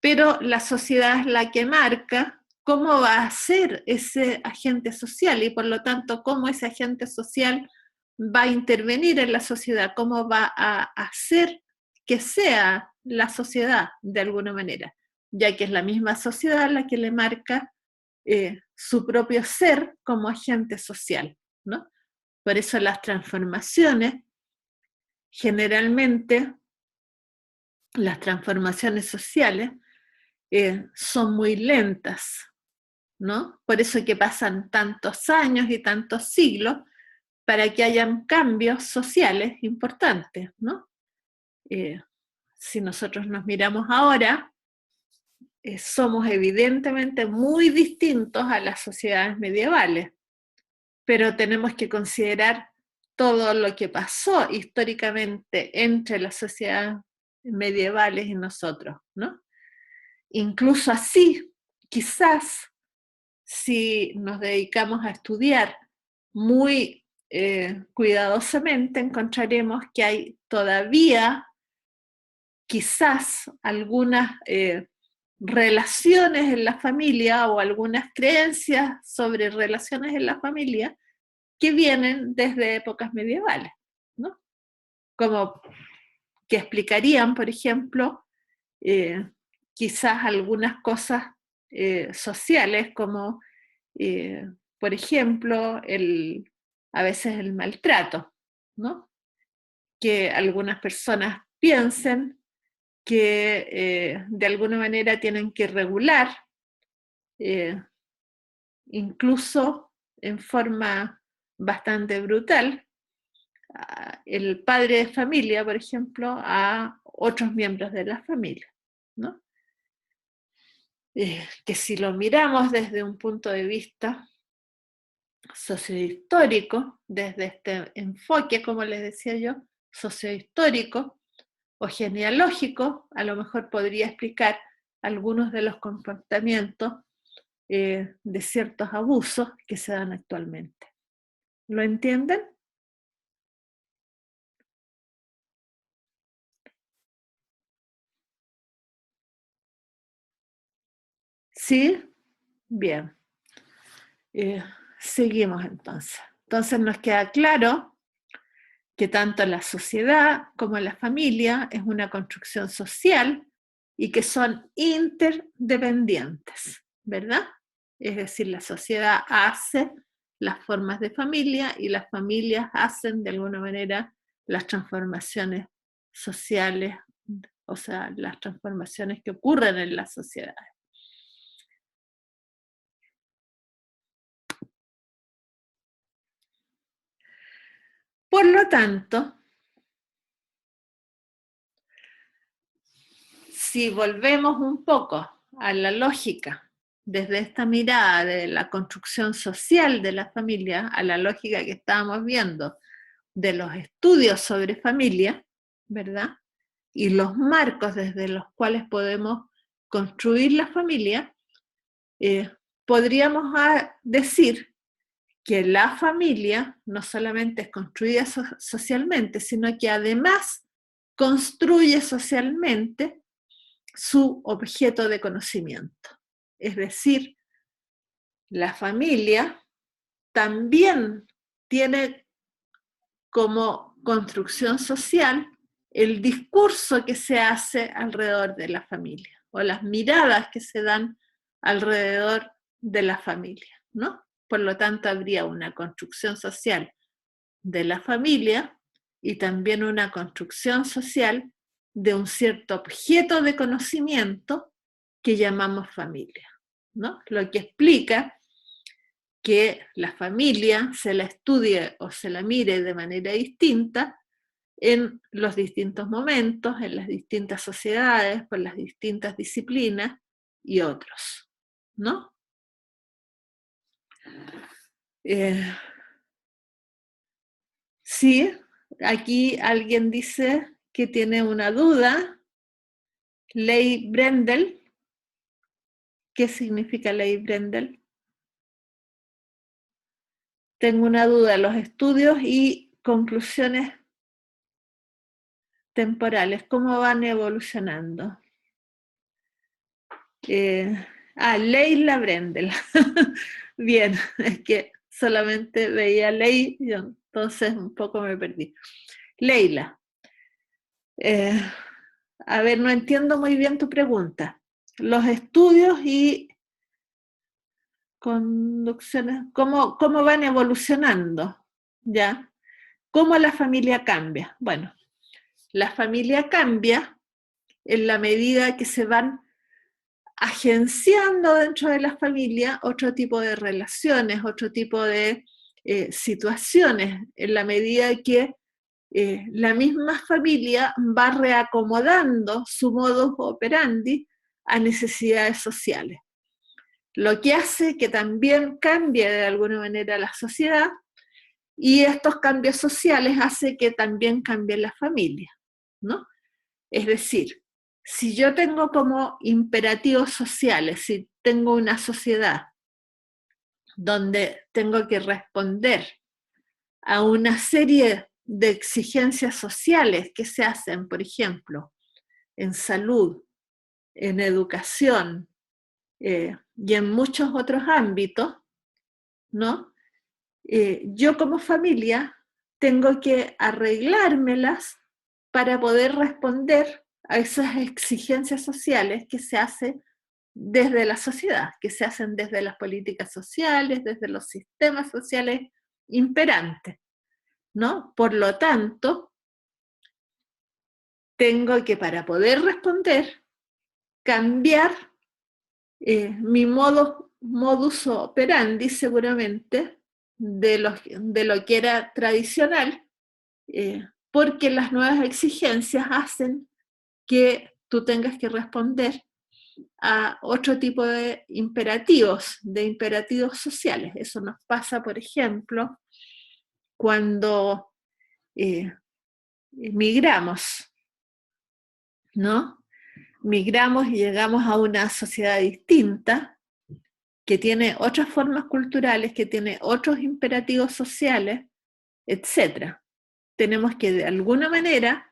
pero la sociedad es la que marca cómo va a ser ese agente social y por lo tanto cómo ese agente social va a intervenir en la sociedad, cómo va a hacer que sea la sociedad de alguna manera, ya que es la misma sociedad la que le marca su propio ser como agente social, ¿no? Por eso las transformaciones, generalmente, las transformaciones sociales son muy lentas, ¿no? Por eso que pasan tantos años y tantos siglos para que hayan cambios sociales importantes, ¿no? Si nosotros nos miramos ahora, somos evidentemente muy distintos a las sociedades medievales, pero tenemos que considerar todo lo que pasó históricamente entre las sociedades medievales y nosotros, ¿no? Incluso así, quizás si nos dedicamos a estudiar muy cuidadosamente, encontraremos que hay todavía quizás algunas relaciones en la familia o algunas creencias sobre relaciones en la familia que vienen desde épocas medievales, ¿no? Como que explicarían, por ejemplo, eh, quizás algunas cosas sociales como, por ejemplo, a veces el maltrato, ¿no? Que algunas personas piensen que de alguna manera tienen que regular, eh, incluso en forma bastante brutal, el padre de familia, por ejemplo, a otros miembros de la familia, ¿no? Que si lo miramos desde un punto de vista sociohistórico, desde este enfoque, como les decía yo, sociohistórico o genealógico, a lo mejor podría explicar algunos de los comportamientos de ciertos abusos que se dan actualmente. ¿Lo entienden? ¿Sí? Bien. Seguimos entonces. Entonces nos queda claro que tanto la sociedad como la familia es una construcción social y que son interdependientes, ¿verdad? Es decir, la sociedad hace las formas de familia y las familias hacen de alguna manera las transformaciones sociales, o sea, las transformaciones que ocurren en la sociedad. Por lo tanto, si volvemos un poco a la lógica, desde esta mirada de la construcción social de la familia, a la lógica que estábamos viendo de los estudios sobre familia, ¿verdad? Y los marcos desde los cuales podemos construir la familia, podríamos decir que la familia no solamente es construida socialmente, sino que además construye socialmente su objeto de conocimiento. Es decir, la familia también tiene como construcción social el discurso que se hace alrededor de la familia, o las miradas que se dan alrededor de la familia, ¿no? Por lo tanto, habría una construcción social de la familia y también una construcción social de un cierto objeto de conocimiento que llamamos familia, ¿no? Lo que explica que la familia se la estudie o se la mire de manera distinta en los distintos momentos, en las distintas sociedades, por las distintas disciplinas y otros, ¿no? Sí, aquí alguien dice que tiene una duda. Ley Brendel. ¿Qué significa ley Brendel? Tengo una duda. Los estudios y conclusiones temporales, ¿cómo van evolucionando? Leila Brendel. Bien, es que solamente veía ley, yo entonces un poco me perdí. Leila. A ver, no entiendo muy bien tu pregunta. Los estudios y conducciones, ¿cómo van evolucionando? ¿Ya? ¿Cómo la familia cambia? Bueno, la familia cambia en la medida que se van agenciando dentro de la familia otro tipo de relaciones, otro tipo de situaciones, en la medida que la misma familia va reacomodando su modus operandi a necesidades sociales. Lo que hace que también cambie de alguna manera la sociedad, y estos cambios sociales hacen que también cambie la familia, ¿no? Es decir, si yo tengo como imperativos sociales, si tengo una sociedad donde tengo que responder a una serie de exigencias sociales que se hacen, por ejemplo, en salud, en educación y en muchos otros ámbitos, ¿no? Yo como familia tengo que arreglármelas para poder responder a esas exigencias sociales que se hacen desde la sociedad, que se hacen desde las políticas sociales, desde los sistemas sociales imperantes, ¿no? Por lo tanto, tengo que, para poder responder, cambiar mi modus operandi seguramente de lo que era tradicional, porque las nuevas exigencias hacen que tú tengas que responder a otro tipo de imperativos sociales. Eso nos pasa, por ejemplo, cuando migramos, ¿no? Migramos y llegamos a una sociedad distinta, que tiene otras formas culturales, que tiene otros imperativos sociales, etc. Tenemos que de alguna manera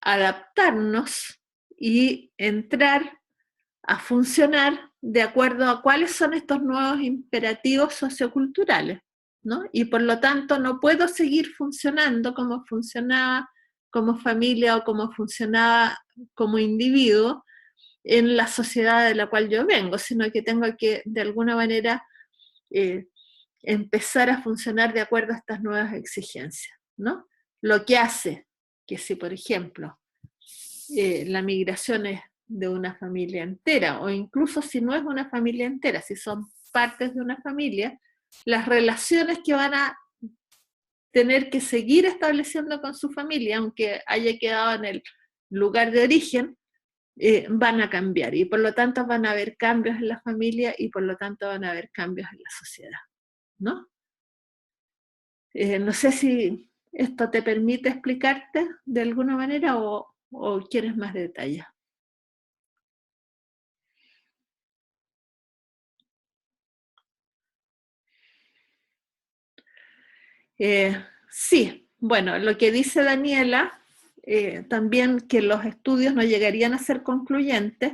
adaptarnos y entrar a funcionar de acuerdo a cuáles son estos nuevos imperativos socioculturales, ¿no? Y por lo tanto no puedo seguir funcionando como funcionaba como familia o como funcionaba como individuo en la sociedad de la cual yo vengo, sino que tengo que de alguna manera empezar a funcionar de acuerdo a estas nuevas exigencias, ¿no? Lo que hace que si, por ejemplo, la migración es de una familia entera, o incluso si no es una familia entera, si son partes de una familia, las relaciones que van a tener que seguir estableciendo con su familia, aunque haya quedado en el lugar de origen, van a cambiar, y por lo tanto van a haber cambios en la familia y por lo tanto van a haber cambios en la sociedad, ¿no? No sé si esto te permite explicarte de alguna manera o quieres más detalles. Sí, bueno, lo que dice Daniela, también que los estudios no llegarían a ser concluyentes,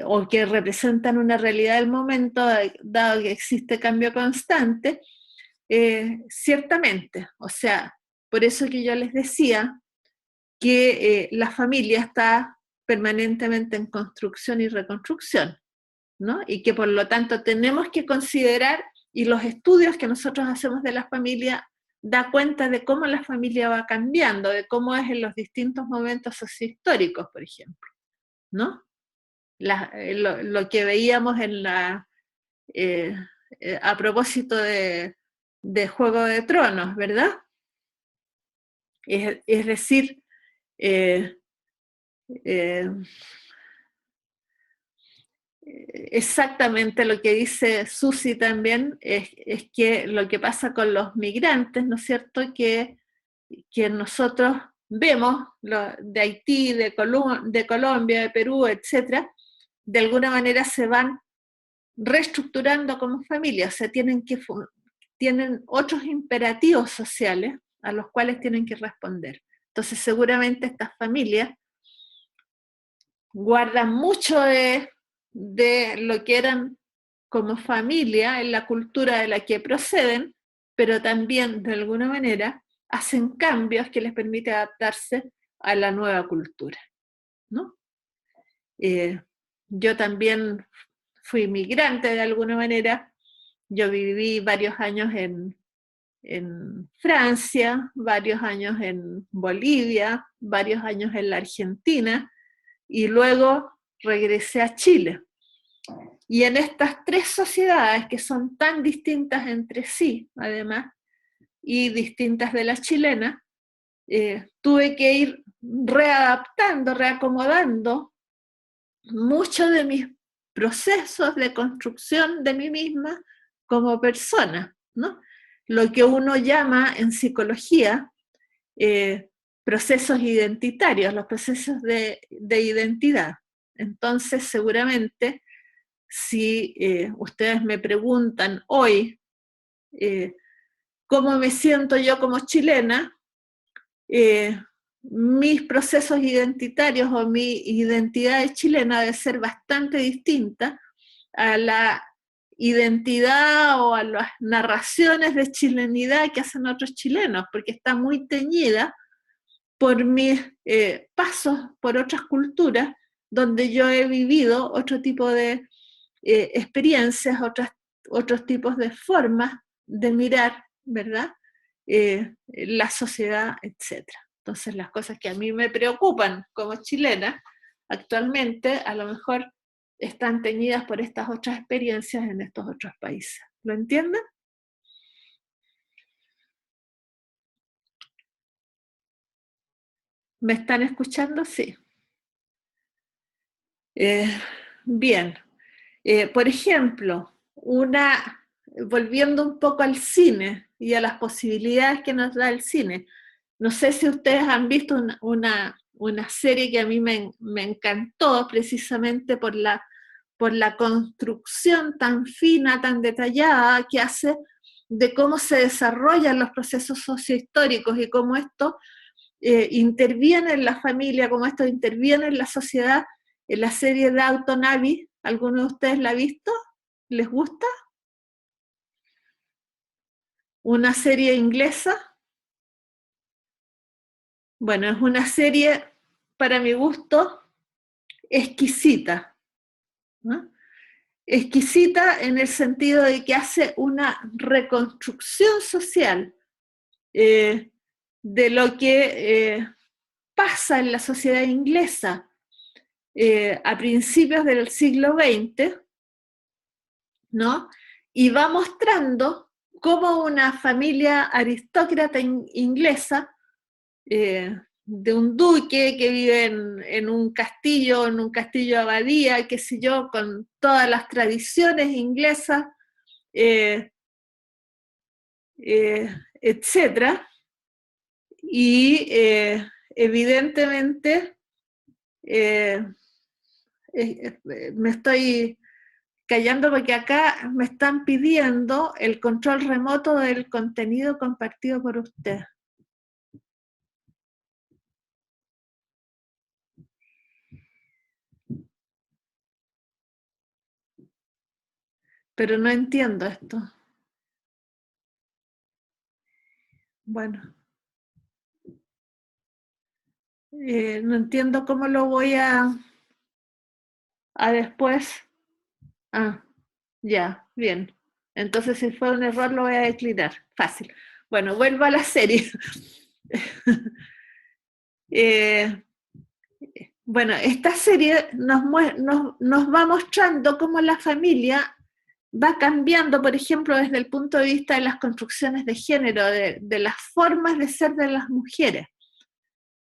o que representan una realidad del momento, dado que existe cambio constante, ciertamente, o sea, por eso que yo les decía que la familia está permanentemente en construcción y reconstrucción, ¿no? Y que por lo tanto tenemos que considerar, y los estudios que nosotros hacemos de la familia da cuenta de cómo la familia va cambiando, de cómo es en los distintos momentos sociohistóricos, por ejemplo, ¿no? Lo que veíamos en a propósito de Juego de Tronos, ¿verdad? Es decir, exactamente lo que dice Susi también, es que lo que pasa con los migrantes, ¿no es cierto?, que nosotros vemos de Haití, de Colombia, de Perú, etcétera, de alguna manera se van reestructurando como familia, o sea, tienen otros imperativos sociales a los cuales tienen que responder. Entonces, seguramente estas familias guardan mucho de lo que eran como familia en la cultura de la que proceden, pero también, de alguna manera, hacen cambios que les permiten adaptarse a la nueva cultura, ¿no? Yo también fui migrante de alguna manera. Yo viví varios años en Francia, varios años en Bolivia, varios años en la Argentina, y luego regresé a Chile. Y en estas tres sociedades que son tan distintas entre sí, además, y distintas de las chilenas, tuve que ir readaptando, reacomodando muchos de mis procesos de construcción de mí misma como persona, ¿no? Lo que uno llama en psicología procesos identitarios, los procesos de identidad. Entonces, seguramente, si ustedes me preguntan hoy cómo me siento yo como chilena, mis procesos identitarios o mi identidad chilena debe ser bastante distinta a la identidad o a las narraciones de chilenidad que hacen otros chilenos, porque está muy teñida por mis pasos por otras culturas, donde yo he vivido otro tipo de experiencias, otros tipos de formas de mirar, ¿verdad? La sociedad, etc. Entonces, las cosas que a mí me preocupan como chilena actualmente, a lo mejor están teñidas por estas otras experiencias en estos otros países. ¿Lo entienden? ¿Me están escuchando? Sí. Bien. Por ejemplo, volviendo un poco al cine y a las posibilidades que nos da el cine. No sé si ustedes han visto una serie que a mí me encantó precisamente por la construcción tan fina, tan detallada que hace de cómo se desarrollan los procesos sociohistóricos y cómo esto interviene en la familia, cómo esto interviene en la sociedad, en la serie Downton Abbey. ¿Alguno de ustedes la ha visto? ¿Les gusta? ¿Una serie inglesa? Bueno, es una serie, para mi gusto, exquisita, ¿no? Exquisita en el sentido de que hace una reconstrucción social de lo que pasa en la sociedad inglesa a principios del siglo XX, ¿no? Y va mostrando cómo una familia aristócrata inglesa, de un duque que vive en un castillo abadía, qué sé yo, con todas las tradiciones inglesas, etcétera, y evidentemente me estoy callando porque acá me están pidiendo el control remoto del contenido compartido por usted. Pero no entiendo esto. Bueno. No entiendo cómo lo voy a después. Ah, ya, bien. Entonces, si fue un error, lo voy a declinar. Fácil. Bueno, vuelvo a la serie. Bueno, esta serie nos va mostrando cómo la familia va cambiando, por ejemplo, desde el punto de vista de las construcciones de género, de las formas de ser de las mujeres,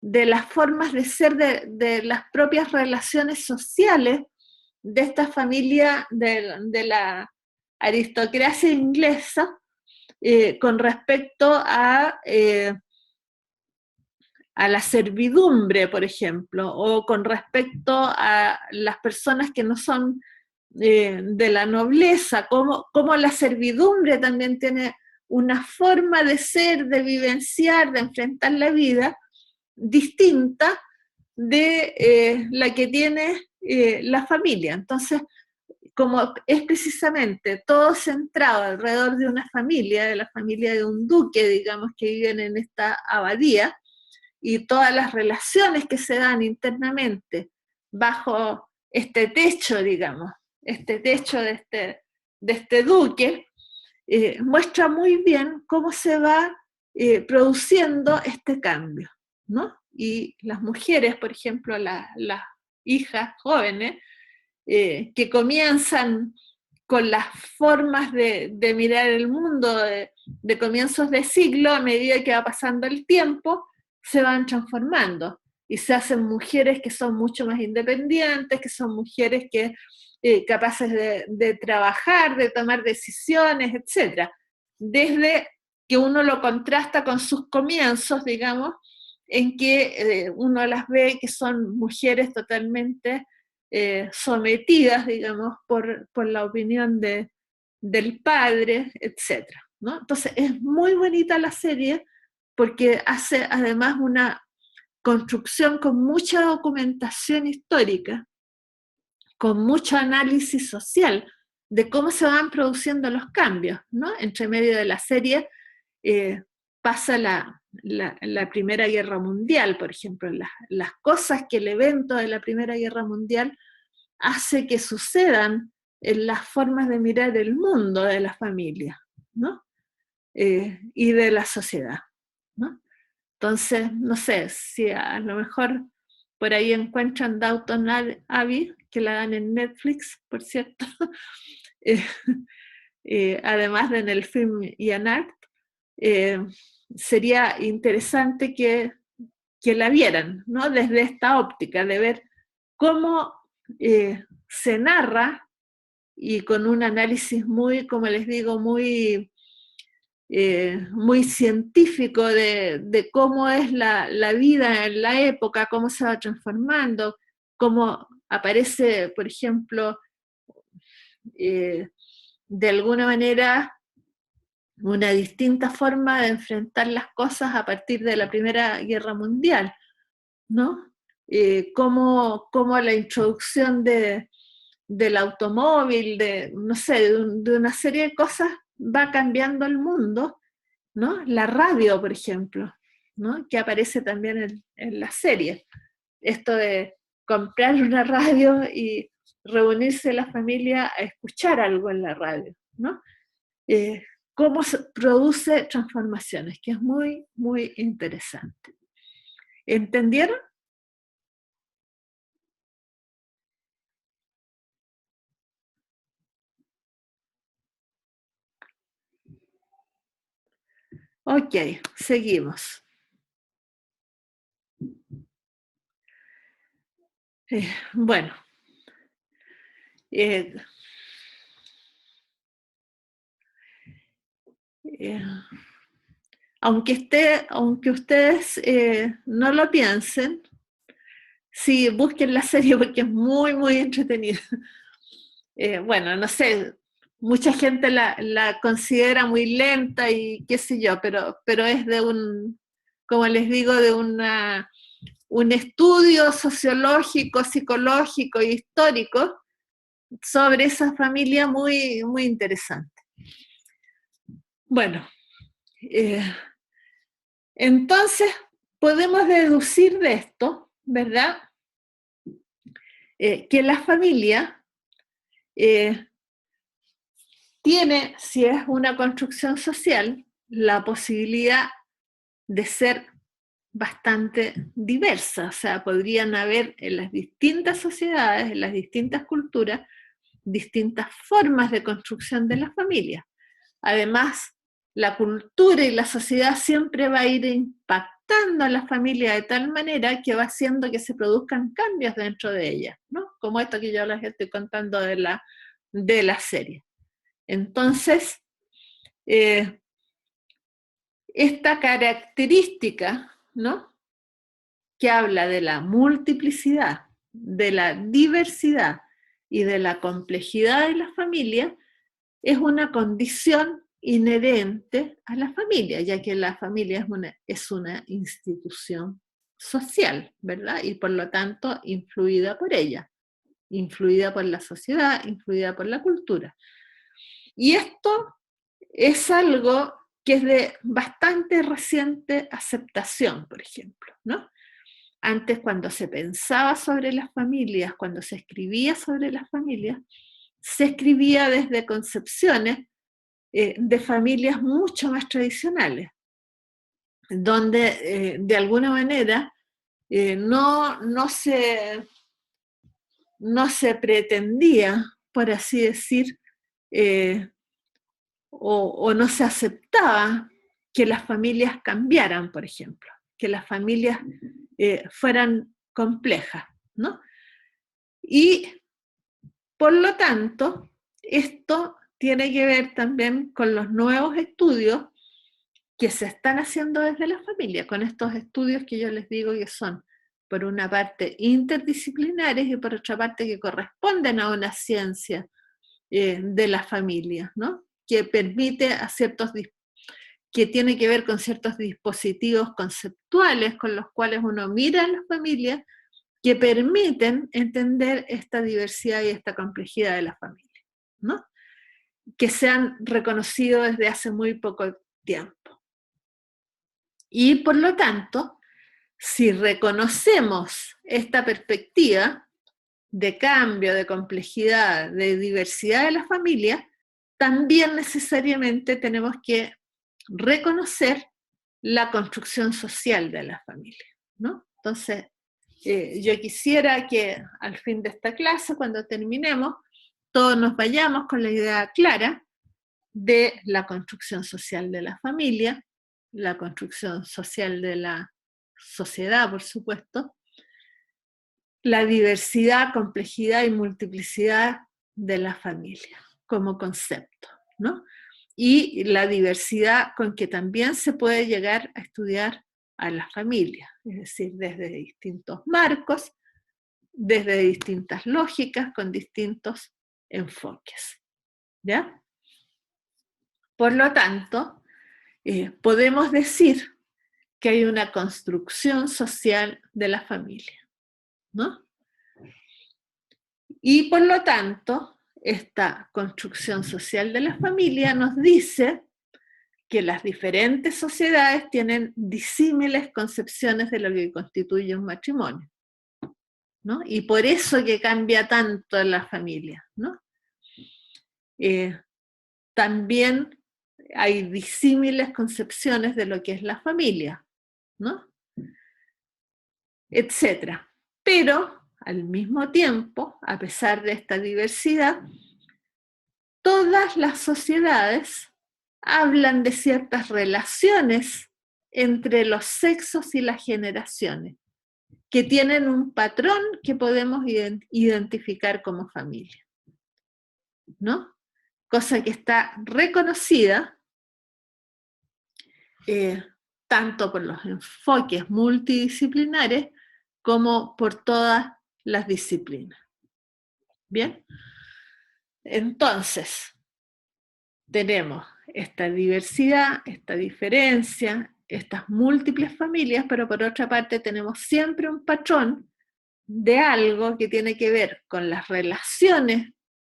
de las formas de ser de las propias relaciones sociales de esta familia de la aristocracia inglesa con respecto a la servidumbre, por ejemplo, o con respecto a las personas que no son de la nobleza, como la servidumbre también tiene una forma de ser, de vivenciar, de enfrentar la vida distinta de la que tiene la familia. Entonces, como es precisamente todo centrado alrededor de una familia, de la familia de un duque, digamos, que viven en esta abadía, y todas las relaciones que se dan internamente bajo este techo, digamos, este techo de este duque, muestra muy bien cómo se va produciendo este cambio, ¿no? Y las mujeres, por ejemplo, las hijas jóvenes, que comienzan con las formas de mirar el mundo de comienzos de siglo, a medida que va pasando el tiempo, se van transformando y se hacen mujeres que son mucho más independientes, que son mujeres que capaces de trabajar, de tomar decisiones, etc. Desde que uno lo contrasta con sus comienzos, digamos, en que uno las ve que son mujeres totalmente sometidas, digamos, por la opinión del padre, etc., ¿no? Entonces es muy bonita la serie porque hace además una construcción con mucha documentación histórica, con mucho análisis social de cómo se van produciendo los cambios, ¿no? Entre medio de la serie pasa la Primera Guerra Mundial, por ejemplo, las cosas que el evento de la Primera Guerra Mundial hace que sucedan en las formas de mirar el mundo de la familia, ¿no? Y de la sociedad, ¿no? Entonces, no sé, si a lo mejor por ahí encuentran Downton Abbey, que la dan en Netflix, por cierto, además de en el film Ian Art, sería interesante que la vieran, ¿no? Desde esta óptica, de ver cómo se narra y con un análisis muy, como les digo, muy científico de cómo es la vida en la época, cómo se va transformando, cómo aparece, por ejemplo, de alguna manera una distinta forma de enfrentar las cosas a partir de la Primera Guerra Mundial, ¿no? Cómo la introducción del automóvil, no sé, de una serie de cosas va cambiando el mundo, ¿no? La radio, por ejemplo, ¿no? Que aparece también en la serie. Esto de comprar una radio y reunirse la familia a escuchar algo en la radio, ¿no? Cómo se produce transformaciones, que es muy, muy interesante. ¿Entendieron? Ok, seguimos. Bueno, aunque ustedes no lo piensen, sí, busquen la serie porque es muy, muy entretenida. bueno, no sé, mucha gente la considera muy lenta y qué sé yo, pero es de como les digo, de un estudio sociológico, psicológico e histórico sobre esa familia muy, muy interesante. Bueno, entonces podemos deducir de esto, ¿verdad? Que la familia tiene, si es una construcción social, la posibilidad de ser bastante diversa, o sea, podrían haber en las distintas sociedades, en las distintas culturas, distintas formas de construcción de la familia. Además, la cultura y la sociedad siempre va a ir impactando a la familia de tal manera que va haciendo que se produzcan cambios dentro de ella, ¿no? Como esto que yo les estoy contando de la serie. Entonces, esta característica, ¿no?, que habla de la multiplicidad, de la diversidad y de la complejidad de la familia, es una condición inherente a la familia, ya que la familia es una institución social, ¿verdad? Y por lo tanto influida por ella, influida por la sociedad, influida por la cultura. Y esto es algo que es de bastante reciente aceptación, por ejemplo, ¿no? Antes, cuando se pensaba sobre las familias, cuando se escribía sobre las familias, se escribía desde concepciones de familias mucho más tradicionales, donde de alguna manera no se pretendía, por así decir, o no se aceptaba que las familias cambiaran, por ejemplo, que las familias fueran complejas, ¿no? Y por lo tanto, esto tiene que ver también con los nuevos estudios que se están haciendo desde la familia, con estos estudios que yo les digo que son, por una parte, interdisciplinares y por otra parte que corresponden a una ciencia de la familia, ¿no? Que permite a que tiene que ver con ciertos dispositivos conceptuales con los cuales uno mira a las familias, que permiten entender esta diversidad y esta complejidad de la familia, ¿no? Que se han reconocido desde hace muy poco tiempo. Y por lo tanto, si reconocemos esta perspectiva de cambio, de complejidad, de diversidad de la familia, también necesariamente tenemos que reconocer la construcción social de la familia, ¿no? Entonces, yo quisiera que al fin de esta clase, cuando terminemos, todos nos vayamos con la idea clara de la construcción social de la familia, la construcción social de la sociedad, por supuesto, la diversidad, complejidad y multiplicidad de la familia como concepto, ¿no? Y la diversidad con que también se puede llegar a estudiar a la familia, es decir, desde distintos marcos, desde distintas lógicas, con distintos enfoques, ¿ya? Por lo tanto, podemos decir que hay una construcción social de la familia, ¿no? Y por lo tanto, esta construcción social de la familia nos dice que las diferentes sociedades tienen disímiles concepciones de lo que constituye un matrimonio, ¿no? Y por eso que cambia tanto la familia, ¿no? También hay disímiles concepciones de lo que es la familia, ¿no? Etcétera. Pero, al mismo tiempo, a pesar de esta diversidad, todas las sociedades hablan de ciertas relaciones entre los sexos y las generaciones, que tienen un patrón que podemos identificar como familia, ¿no? Cosa que está reconocida tanto por los enfoques multidisciplinares como por todas las disciplinas. ¿Bien? Entonces, tenemos esta diversidad, esta diferencia, estas múltiples familias, pero por otra parte tenemos siempre un patrón de algo que tiene que ver con las relaciones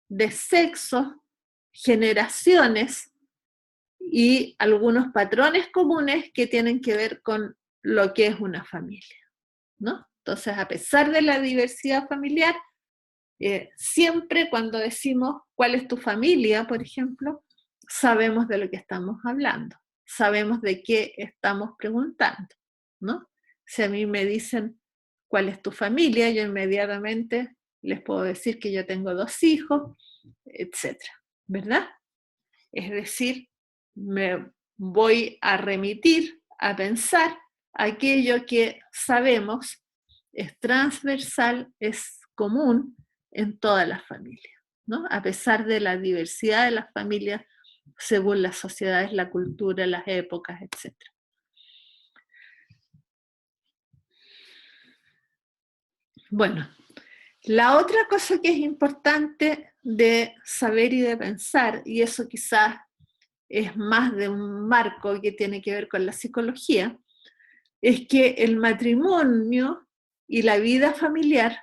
de sexo, generaciones y algunos patrones comunes que tienen que ver con lo que es una familia, ¿no? Entonces, a pesar de la diversidad familiar, siempre cuando decimos cuál es tu familia, por ejemplo, sabemos de lo que estamos hablando, sabemos de qué estamos preguntando, ¿no? Si a mí me dicen cuál es tu familia, yo inmediatamente les puedo decir que yo tengo 2 hijos, etcétera, ¿verdad? Es decir, me voy a remitir a pensar aquello que sabemos es transversal, es común en todas las familias, ¿no? A pesar de la diversidad de las familias según las sociedades, la cultura, las épocas, etc. Bueno, la otra cosa que es importante de saber y de pensar, y eso quizás es más de un marco que tiene que ver con la psicología, es que el matrimonio y la vida familiar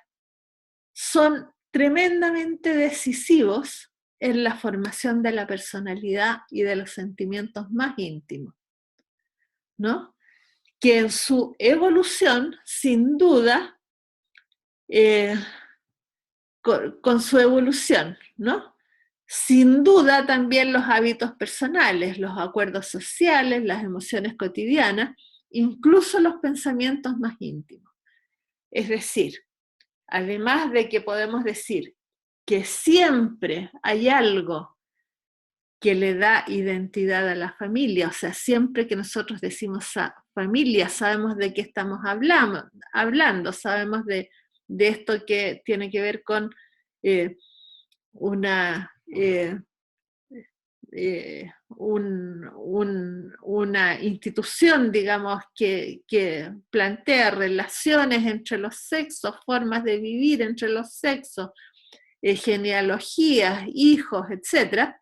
son tremendamente decisivos en la formación de la personalidad y de los sentimientos más íntimos, ¿no? Que en su evolución, sin duda, con su evolución, ¿no? Sin duda también los hábitos personales, los acuerdos sociales, las emociones cotidianas, incluso los pensamientos más íntimos. Es decir, además de que podemos decir que siempre hay algo que le da identidad a la familia, o sea, siempre que nosotros decimos familia, sabemos de qué estamos hablando, sabemos de esto que tiene que ver con una institución, digamos, que plantea relaciones entre los sexos, formas de vivir entre los sexos, genealogías, hijos, etc.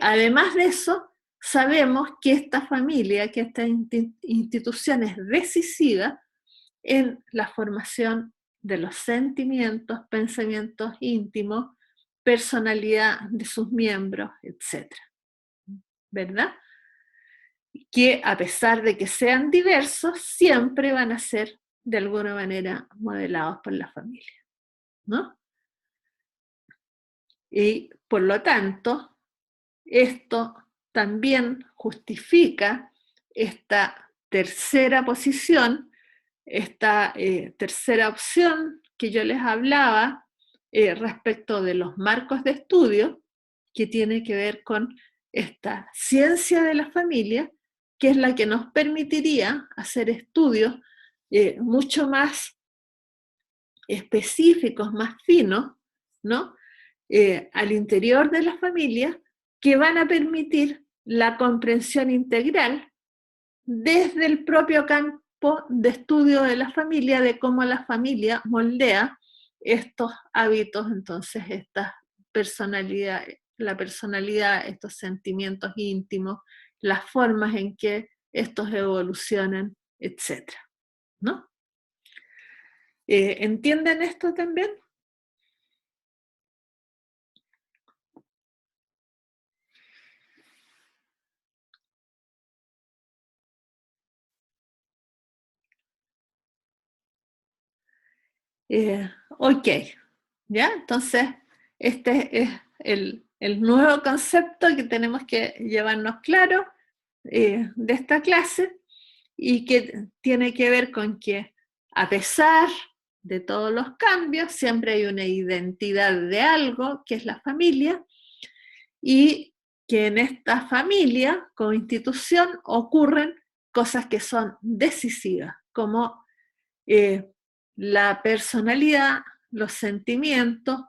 Además de eso, sabemos que esta familia, que esta institución es decisiva en la formación de los sentimientos, pensamientos íntimos, personalidad de sus miembros, etc. ¿Verdad? Que a pesar de que sean diversos, siempre van a ser de alguna manera modelados por la familia, ¿no? Y por lo tanto, esto también justifica esta tercera posición, esta tercera opción que yo les hablaba respecto de los marcos de estudio, que tiene que ver con esta ciencia de la familia, que es la que nos permitiría hacer estudios mucho más específicos, más finos, ¿no? Al interior de la familia, que van a permitir la comprensión integral desde el propio campo de estudio de la familia, de cómo la familia moldea estos hábitos, entonces esta personalidad, la personalidad, estos sentimientos íntimos, las formas en que estos evolucionan, etc. ¿No? ¿Entienden esto también? Ok, ¿ya? Entonces, este es el nuevo concepto que tenemos que llevarnos claro de esta clase y que tiene que ver con que a pesar de todos los cambios, siempre hay una identidad de algo, que es la familia, y que en esta familia, como institución, ocurren cosas que son decisivas, como la personalidad, los sentimientos,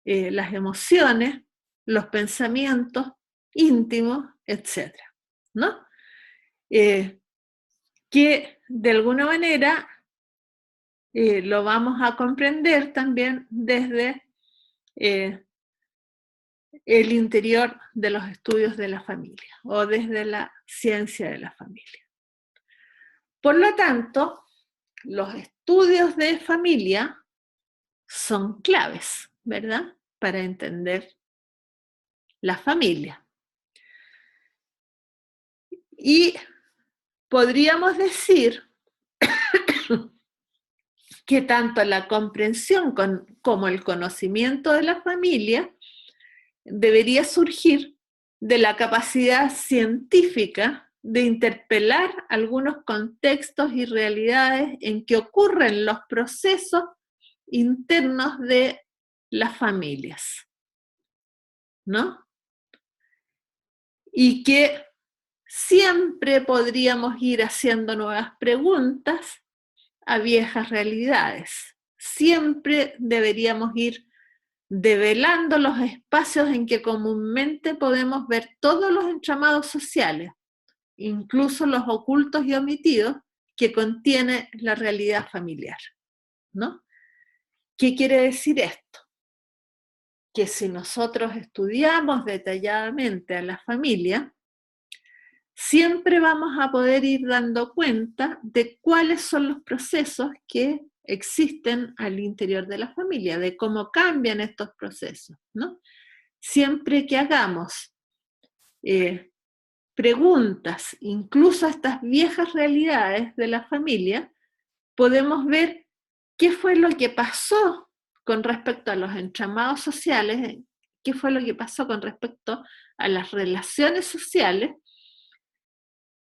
las emociones, los pensamientos íntimos, etc. ¿No? Que de alguna manera lo vamos a comprender también desde el interior de los estudios de la familia o desde la ciencia de la familia. Por lo tanto, los estudios de familia son claves, ¿verdad?, para entender la familia. Y podríamos decir que tanto la comprensión como el conocimiento de la familia debería surgir de la capacidad científica de interpelar algunos contextos y realidades en que ocurren los procesos internos de las familias, ¿no? Y que siempre podríamos ir haciendo nuevas preguntas a viejas realidades. Siempre deberíamos ir develando los espacios en que comúnmente podemos ver todos los entramados sociales, incluso los ocultos y omitidos que contiene la realidad familiar, ¿no? ¿Qué quiere decir esto? Que si nosotros estudiamos detalladamente a la familia, siempre vamos a poder ir dando cuenta de cuáles son los procesos que existen al interior de la familia, de cómo cambian estos procesos, ¿no? Siempre que hagamos preguntas, incluso a estas viejas realidades de la familia, podemos ver qué fue lo que pasó con respecto a los entramados sociales, qué fue lo que pasó con respecto a las relaciones sociales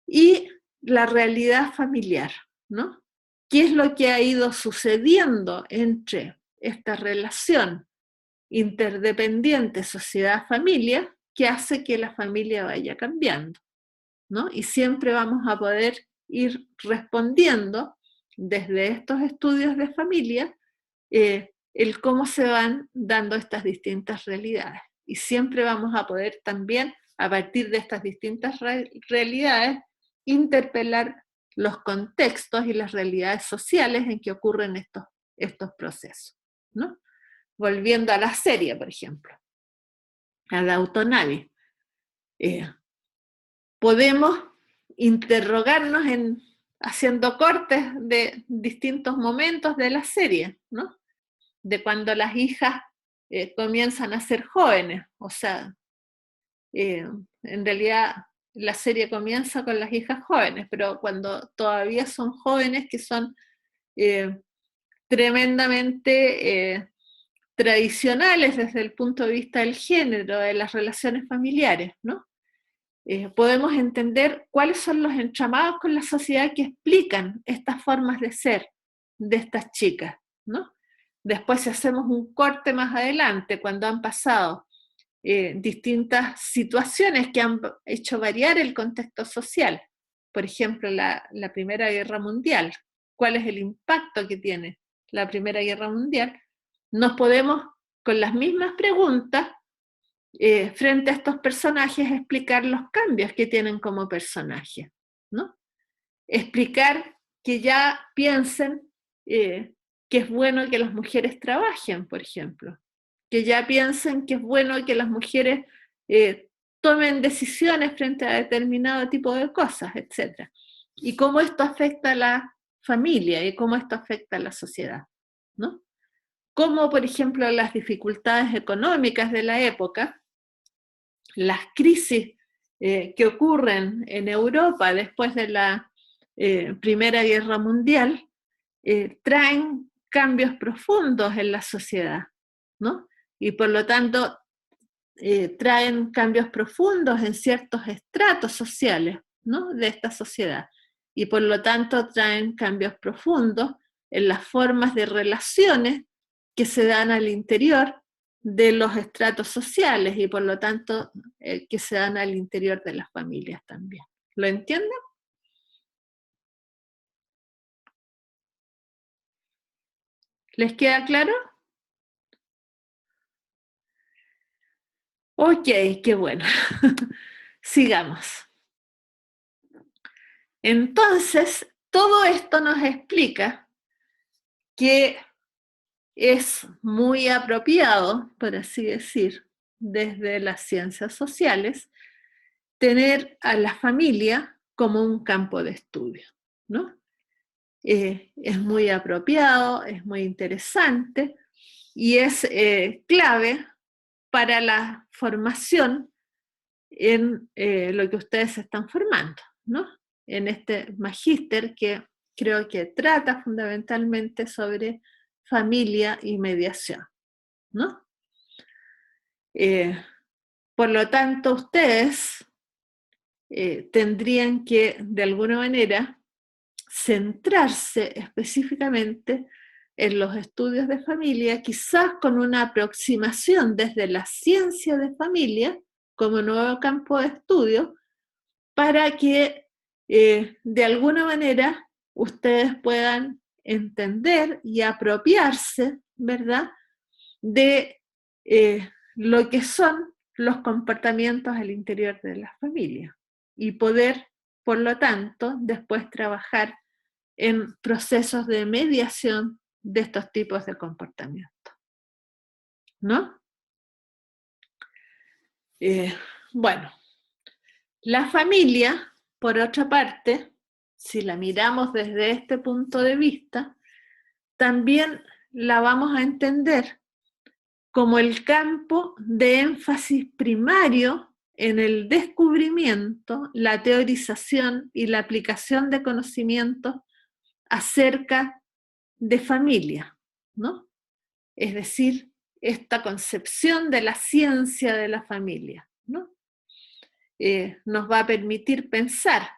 y la realidad familiar, ¿no? ¿Qué es lo que ha ido sucediendo entre esta relación interdependiente sociedad-familia que hace que la familia vaya cambiando, ¿no? Y siempre vamos a poder ir respondiendo desde estos estudios de familia el cómo se van dando estas distintas realidades. Y siempre vamos a poder también, a partir de estas distintas realidades, interpelar los contextos y las realidades sociales en que ocurren estos procesos, ¿no? Volviendo a la serie, por ejemplo, a la Autonavi, podemos interrogarnos haciendo cortes de distintos momentos de la serie, ¿no? De cuando las hijas comienzan a ser jóvenes, o sea, en realidad la serie comienza con las hijas jóvenes, pero cuando todavía son jóvenes que son tremendamente tradicionales desde el punto de vista del género, de las relaciones familiares, ¿no? Podemos entender cuáles son los entramados con la sociedad que explican estas formas de ser de estas chicas, ¿no? Después, si hacemos un corte más adelante, cuando han pasado distintas situaciones que han hecho variar el contexto social, por ejemplo, la Primera Guerra Mundial, cuál es el impacto que tiene la Primera Guerra Mundial, nos podemos, con las mismas preguntas, frente a estos personajes, explicar los cambios que tienen como personajes, ¿no? Explicar que ya piensen que es bueno que las mujeres trabajen, por ejemplo, que ya piensen que es bueno que las mujeres tomen decisiones frente a determinado tipo de cosas, etc. Y cómo esto afecta a la familia y cómo esto afecta a la sociedad, ¿no? Cómo, por ejemplo, las dificultades económicas de la época, las crisis que ocurren en Europa después de la Primera Guerra Mundial, traen cambios profundos en la sociedad, ¿no? Y por lo tanto traen cambios profundos en ciertos estratos sociales, ¿no?, de esta sociedad. Y por lo tanto traen cambios profundos en las formas de relaciones que se dan al interior de los estratos sociales y por lo tanto que se dan al interior de las familias también. ¿Lo entienden? ¿Les queda claro? Ok, qué bueno. Sigamos. Entonces, todo esto nos explica que es muy apropiado, por así decir, desde las ciencias sociales, tener a la familia como un campo de estudio, ¿no? Es muy apropiado, es muy interesante y es clave para la formación en lo que ustedes se están formando, ¿no? En este magíster que creo que trata fundamentalmente sobre familia y mediación, ¿no? Por lo tanto, ustedes tendrían que, de alguna manera, centrarse específicamente en los estudios de familia, quizás con una aproximación desde la ciencia de familia como nuevo campo de estudio, para que de alguna manera ustedes puedan entender y apropiarse, ¿verdad?, de lo que son los comportamientos al interior de la familia y poder, por lo tanto, después trabajar en procesos de mediación de estos tipos de comportamientos, ¿no? Bueno, la familia, por otra parte, si la miramos desde este punto de vista, también la vamos a entender como el campo de énfasis primario en el descubrimiento, la teorización y la aplicación de conocimientos acerca de familia, ¿no? Es decir, esta concepción de la ciencia de la familia, ¿no? Nos va a permitir pensar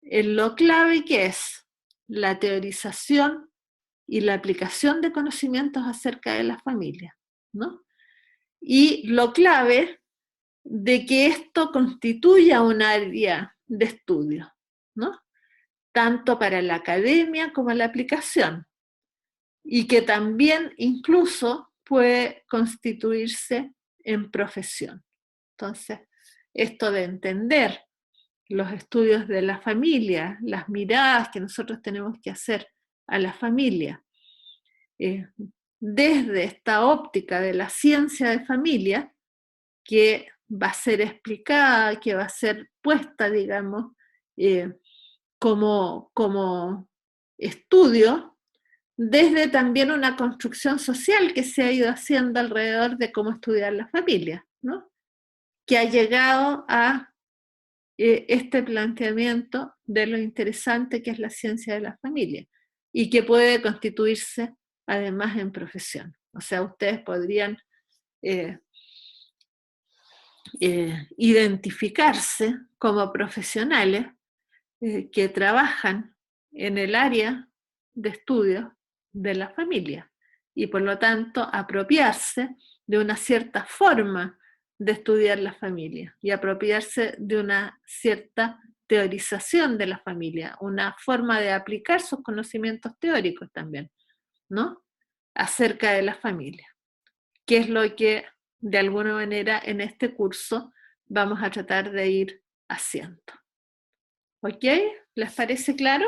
en lo clave que es la teorización y la aplicación de conocimientos acerca de la familia, ¿no? Y lo clave de que esto constituya un área de estudio, ¿no? Tanto para la academia como la aplicación, y que también incluso puede constituirse en profesión. Entonces, esto de entender los estudios de la familia, las miradas que nosotros tenemos que hacer a la familia, desde esta óptica de la ciencia de familia, que va a ser explicada, que va a ser puesta, digamos, como estudio, desde también una construcción social que se ha ido haciendo alrededor de cómo estudiar la familia, ¿no? Que ha llegado a este planteamiento de lo interesante que es la ciencia de la familia y que puede constituirse además en profesión. O sea, ustedes podrían identificarse como profesionales que trabajan en el área de estudio de la familia y por lo tanto apropiarse de una cierta forma de estudiar la familia y apropiarse de una cierta teorización de la familia, una forma de aplicar sus conocimientos teóricos también, ¿no? Acerca de la familia, que es lo que de alguna manera en este curso vamos a tratar de ir haciendo. ¿Ok? ¿Les parece claro?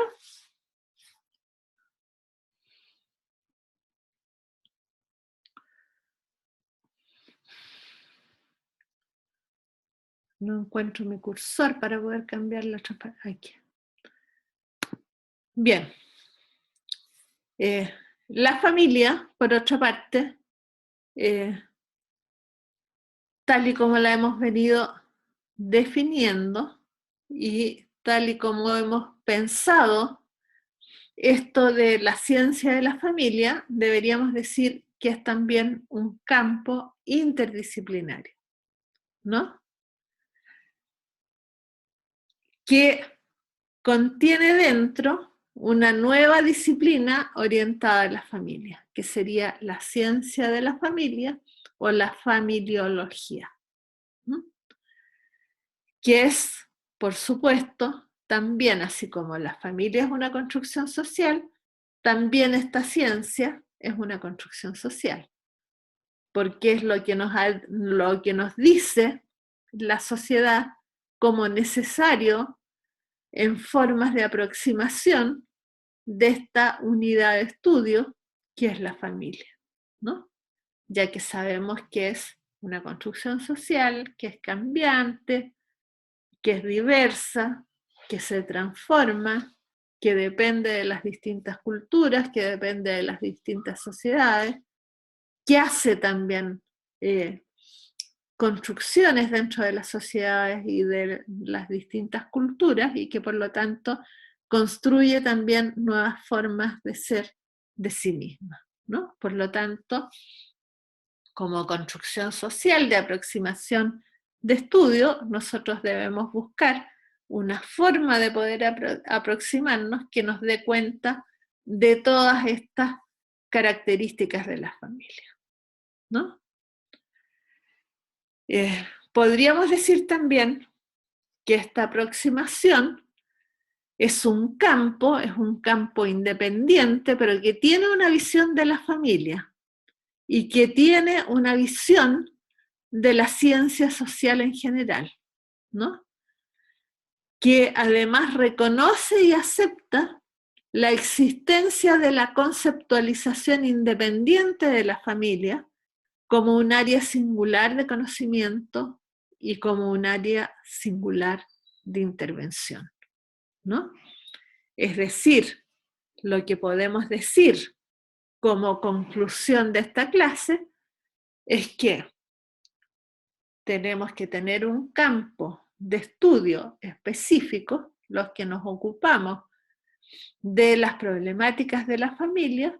No encuentro mi cursor para poder cambiar la otra parte. Aquí. Bien. La familia, por otra parte, tal y como la hemos venido definiendo y tal y como hemos pensado esto de la ciencia de la familia, deberíamos decir que es también un campo interdisciplinario, ¿no? Que contiene dentro una nueva disciplina orientada a la familia, que sería la ciencia de la familia o la familiología, ¿no? Que es, por supuesto, también, así como la familia es una construcción social, también esta ciencia es una construcción social, porque es lo que nos dice la sociedad como necesario en formas de aproximación de esta unidad de estudio que es la familia, ¿no? Ya que sabemos que es una construcción social que es cambiante, que es diversa, que se transforma, que depende de las distintas culturas, que depende de las distintas sociedades, que hace también construcciones dentro de las sociedades y de las distintas culturas, y que por lo tanto construye también nuevas formas de ser de sí misma, ¿no? Por lo tanto, como construcción social de aproximación de estudio, nosotros debemos buscar una forma de poder aproximarnos que nos dé cuenta de todas estas características de la familia, ¿no? Podríamos decir también que esta aproximación es un campo independiente, pero que tiene una visión de la familia y que tiene una visión de la ciencia social en general, ¿no? Que además reconoce y acepta la existencia de la conceptualización independiente de la familia como un área singular de conocimiento y como un área singular de intervención, ¿no? Es decir, lo que podemos decir como conclusión de esta clase es que tenemos que tener un campo de estudio específico, los que nos ocupamos de las problemáticas de la familia,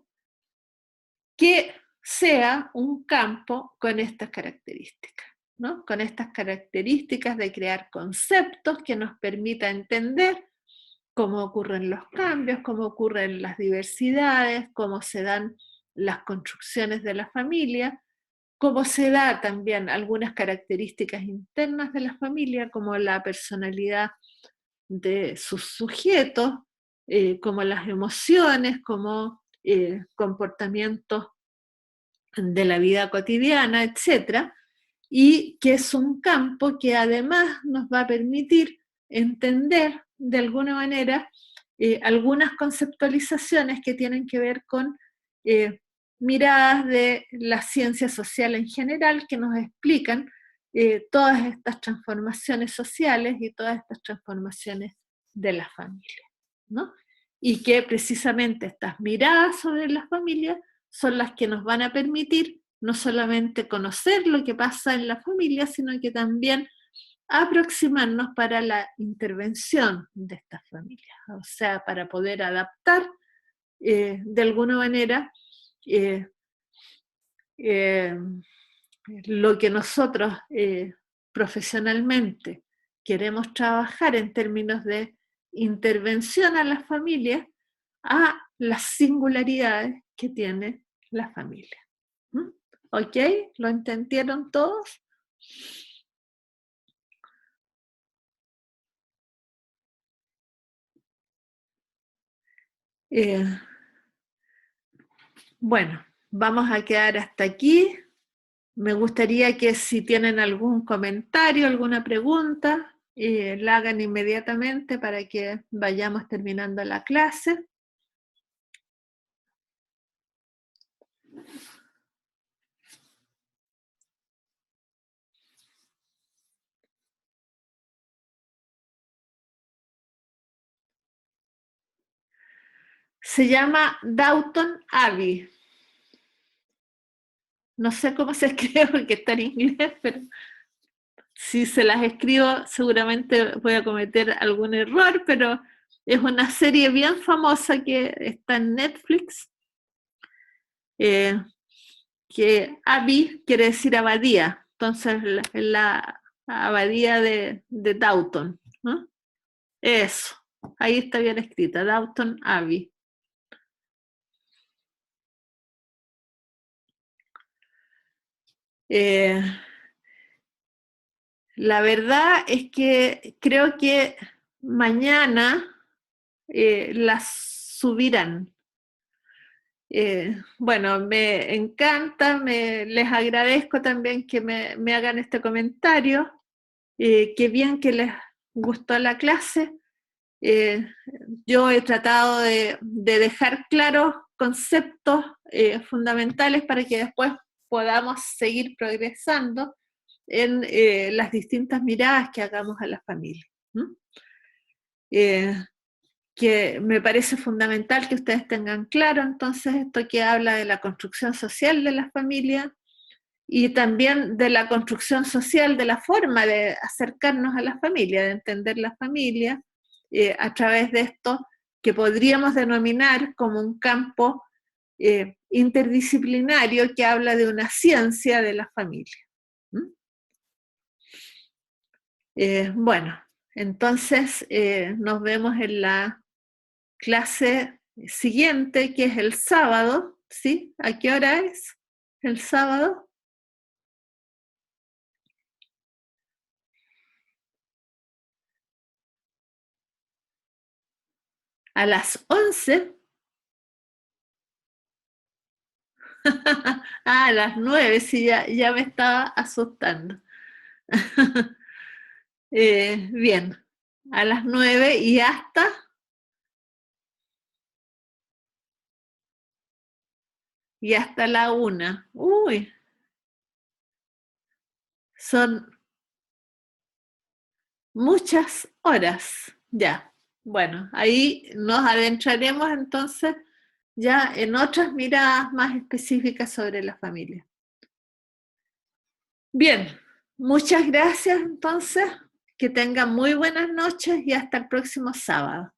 que sea un campo con estas características, ¿no? Con estas características de crear conceptos que nos permita entender cómo ocurren los cambios, cómo ocurren las diversidades, cómo se dan las construcciones de la familia, cómo se da también algunas características internas de la familia, como la personalidad de sus sujetos, como las emociones, como comportamientos de la vida cotidiana, etc. Y que es un campo que además nos va a permitir entender de alguna manera algunas conceptualizaciones que tienen que ver con miradas de la ciencia social en general, que nos explican todas estas transformaciones sociales y todas estas transformaciones de la familia, ¿no? Y que precisamente estas miradas sobre la familia son las que nos van a permitir no solamente conocer lo que pasa en la familia, sino que también aproximarnos para la intervención de estas familias, o sea, para poder adaptar de alguna manera lo que nosotros profesionalmente queremos trabajar en términos de intervención a las familias a las singularidades que tiene la familia. ¿Mm? ¿Ok? ¿Lo entendieron todos? Bueno, vamos a quedar hasta aquí. Me gustaría que si tienen algún comentario, alguna pregunta, la hagan inmediatamente para que vayamos terminando la clase. Se llama Downton Abbey. No sé cómo se escribe porque está en inglés, pero si se las escribo seguramente voy a cometer algún error, pero es una serie bien famosa que está en Netflix, que Abbey quiere decir abadía, entonces la abadía de Downton, ¿no? Eso, ahí está bien escrita, Downton Abbey. La verdad es que creo que mañana las subirán. Bueno, me encanta, les agradezco también que me hagan este comentario. Qué bien que les gustó la clase. Yo he tratado de dejar claros conceptos fundamentales para que después podamos seguir progresando en las distintas miradas que hagamos a la familia. Que me parece fundamental que ustedes tengan claro entonces esto que habla de la construcción social de la familia y también de la construcción social de la forma de acercarnos a la familia, de entender la familia a través de esto que podríamos denominar como un campo interdisciplinario que habla de una ciencia de la familia. Bueno, entonces nos vemos en la clase siguiente, que es el sábado, ¿sí? ¿A qué hora es el sábado? A las 11. A las 9, sí, ya me estaba asustando. Bien, a las 9 y hasta... Y hasta la 1. Uy, son muchas horas. Ya, bueno, ahí nos adentraremos entonces ya en otras miradas más específicas sobre la familia. Bien, muchas gracias entonces, que tengan muy buenas noches y hasta el próximo sábado.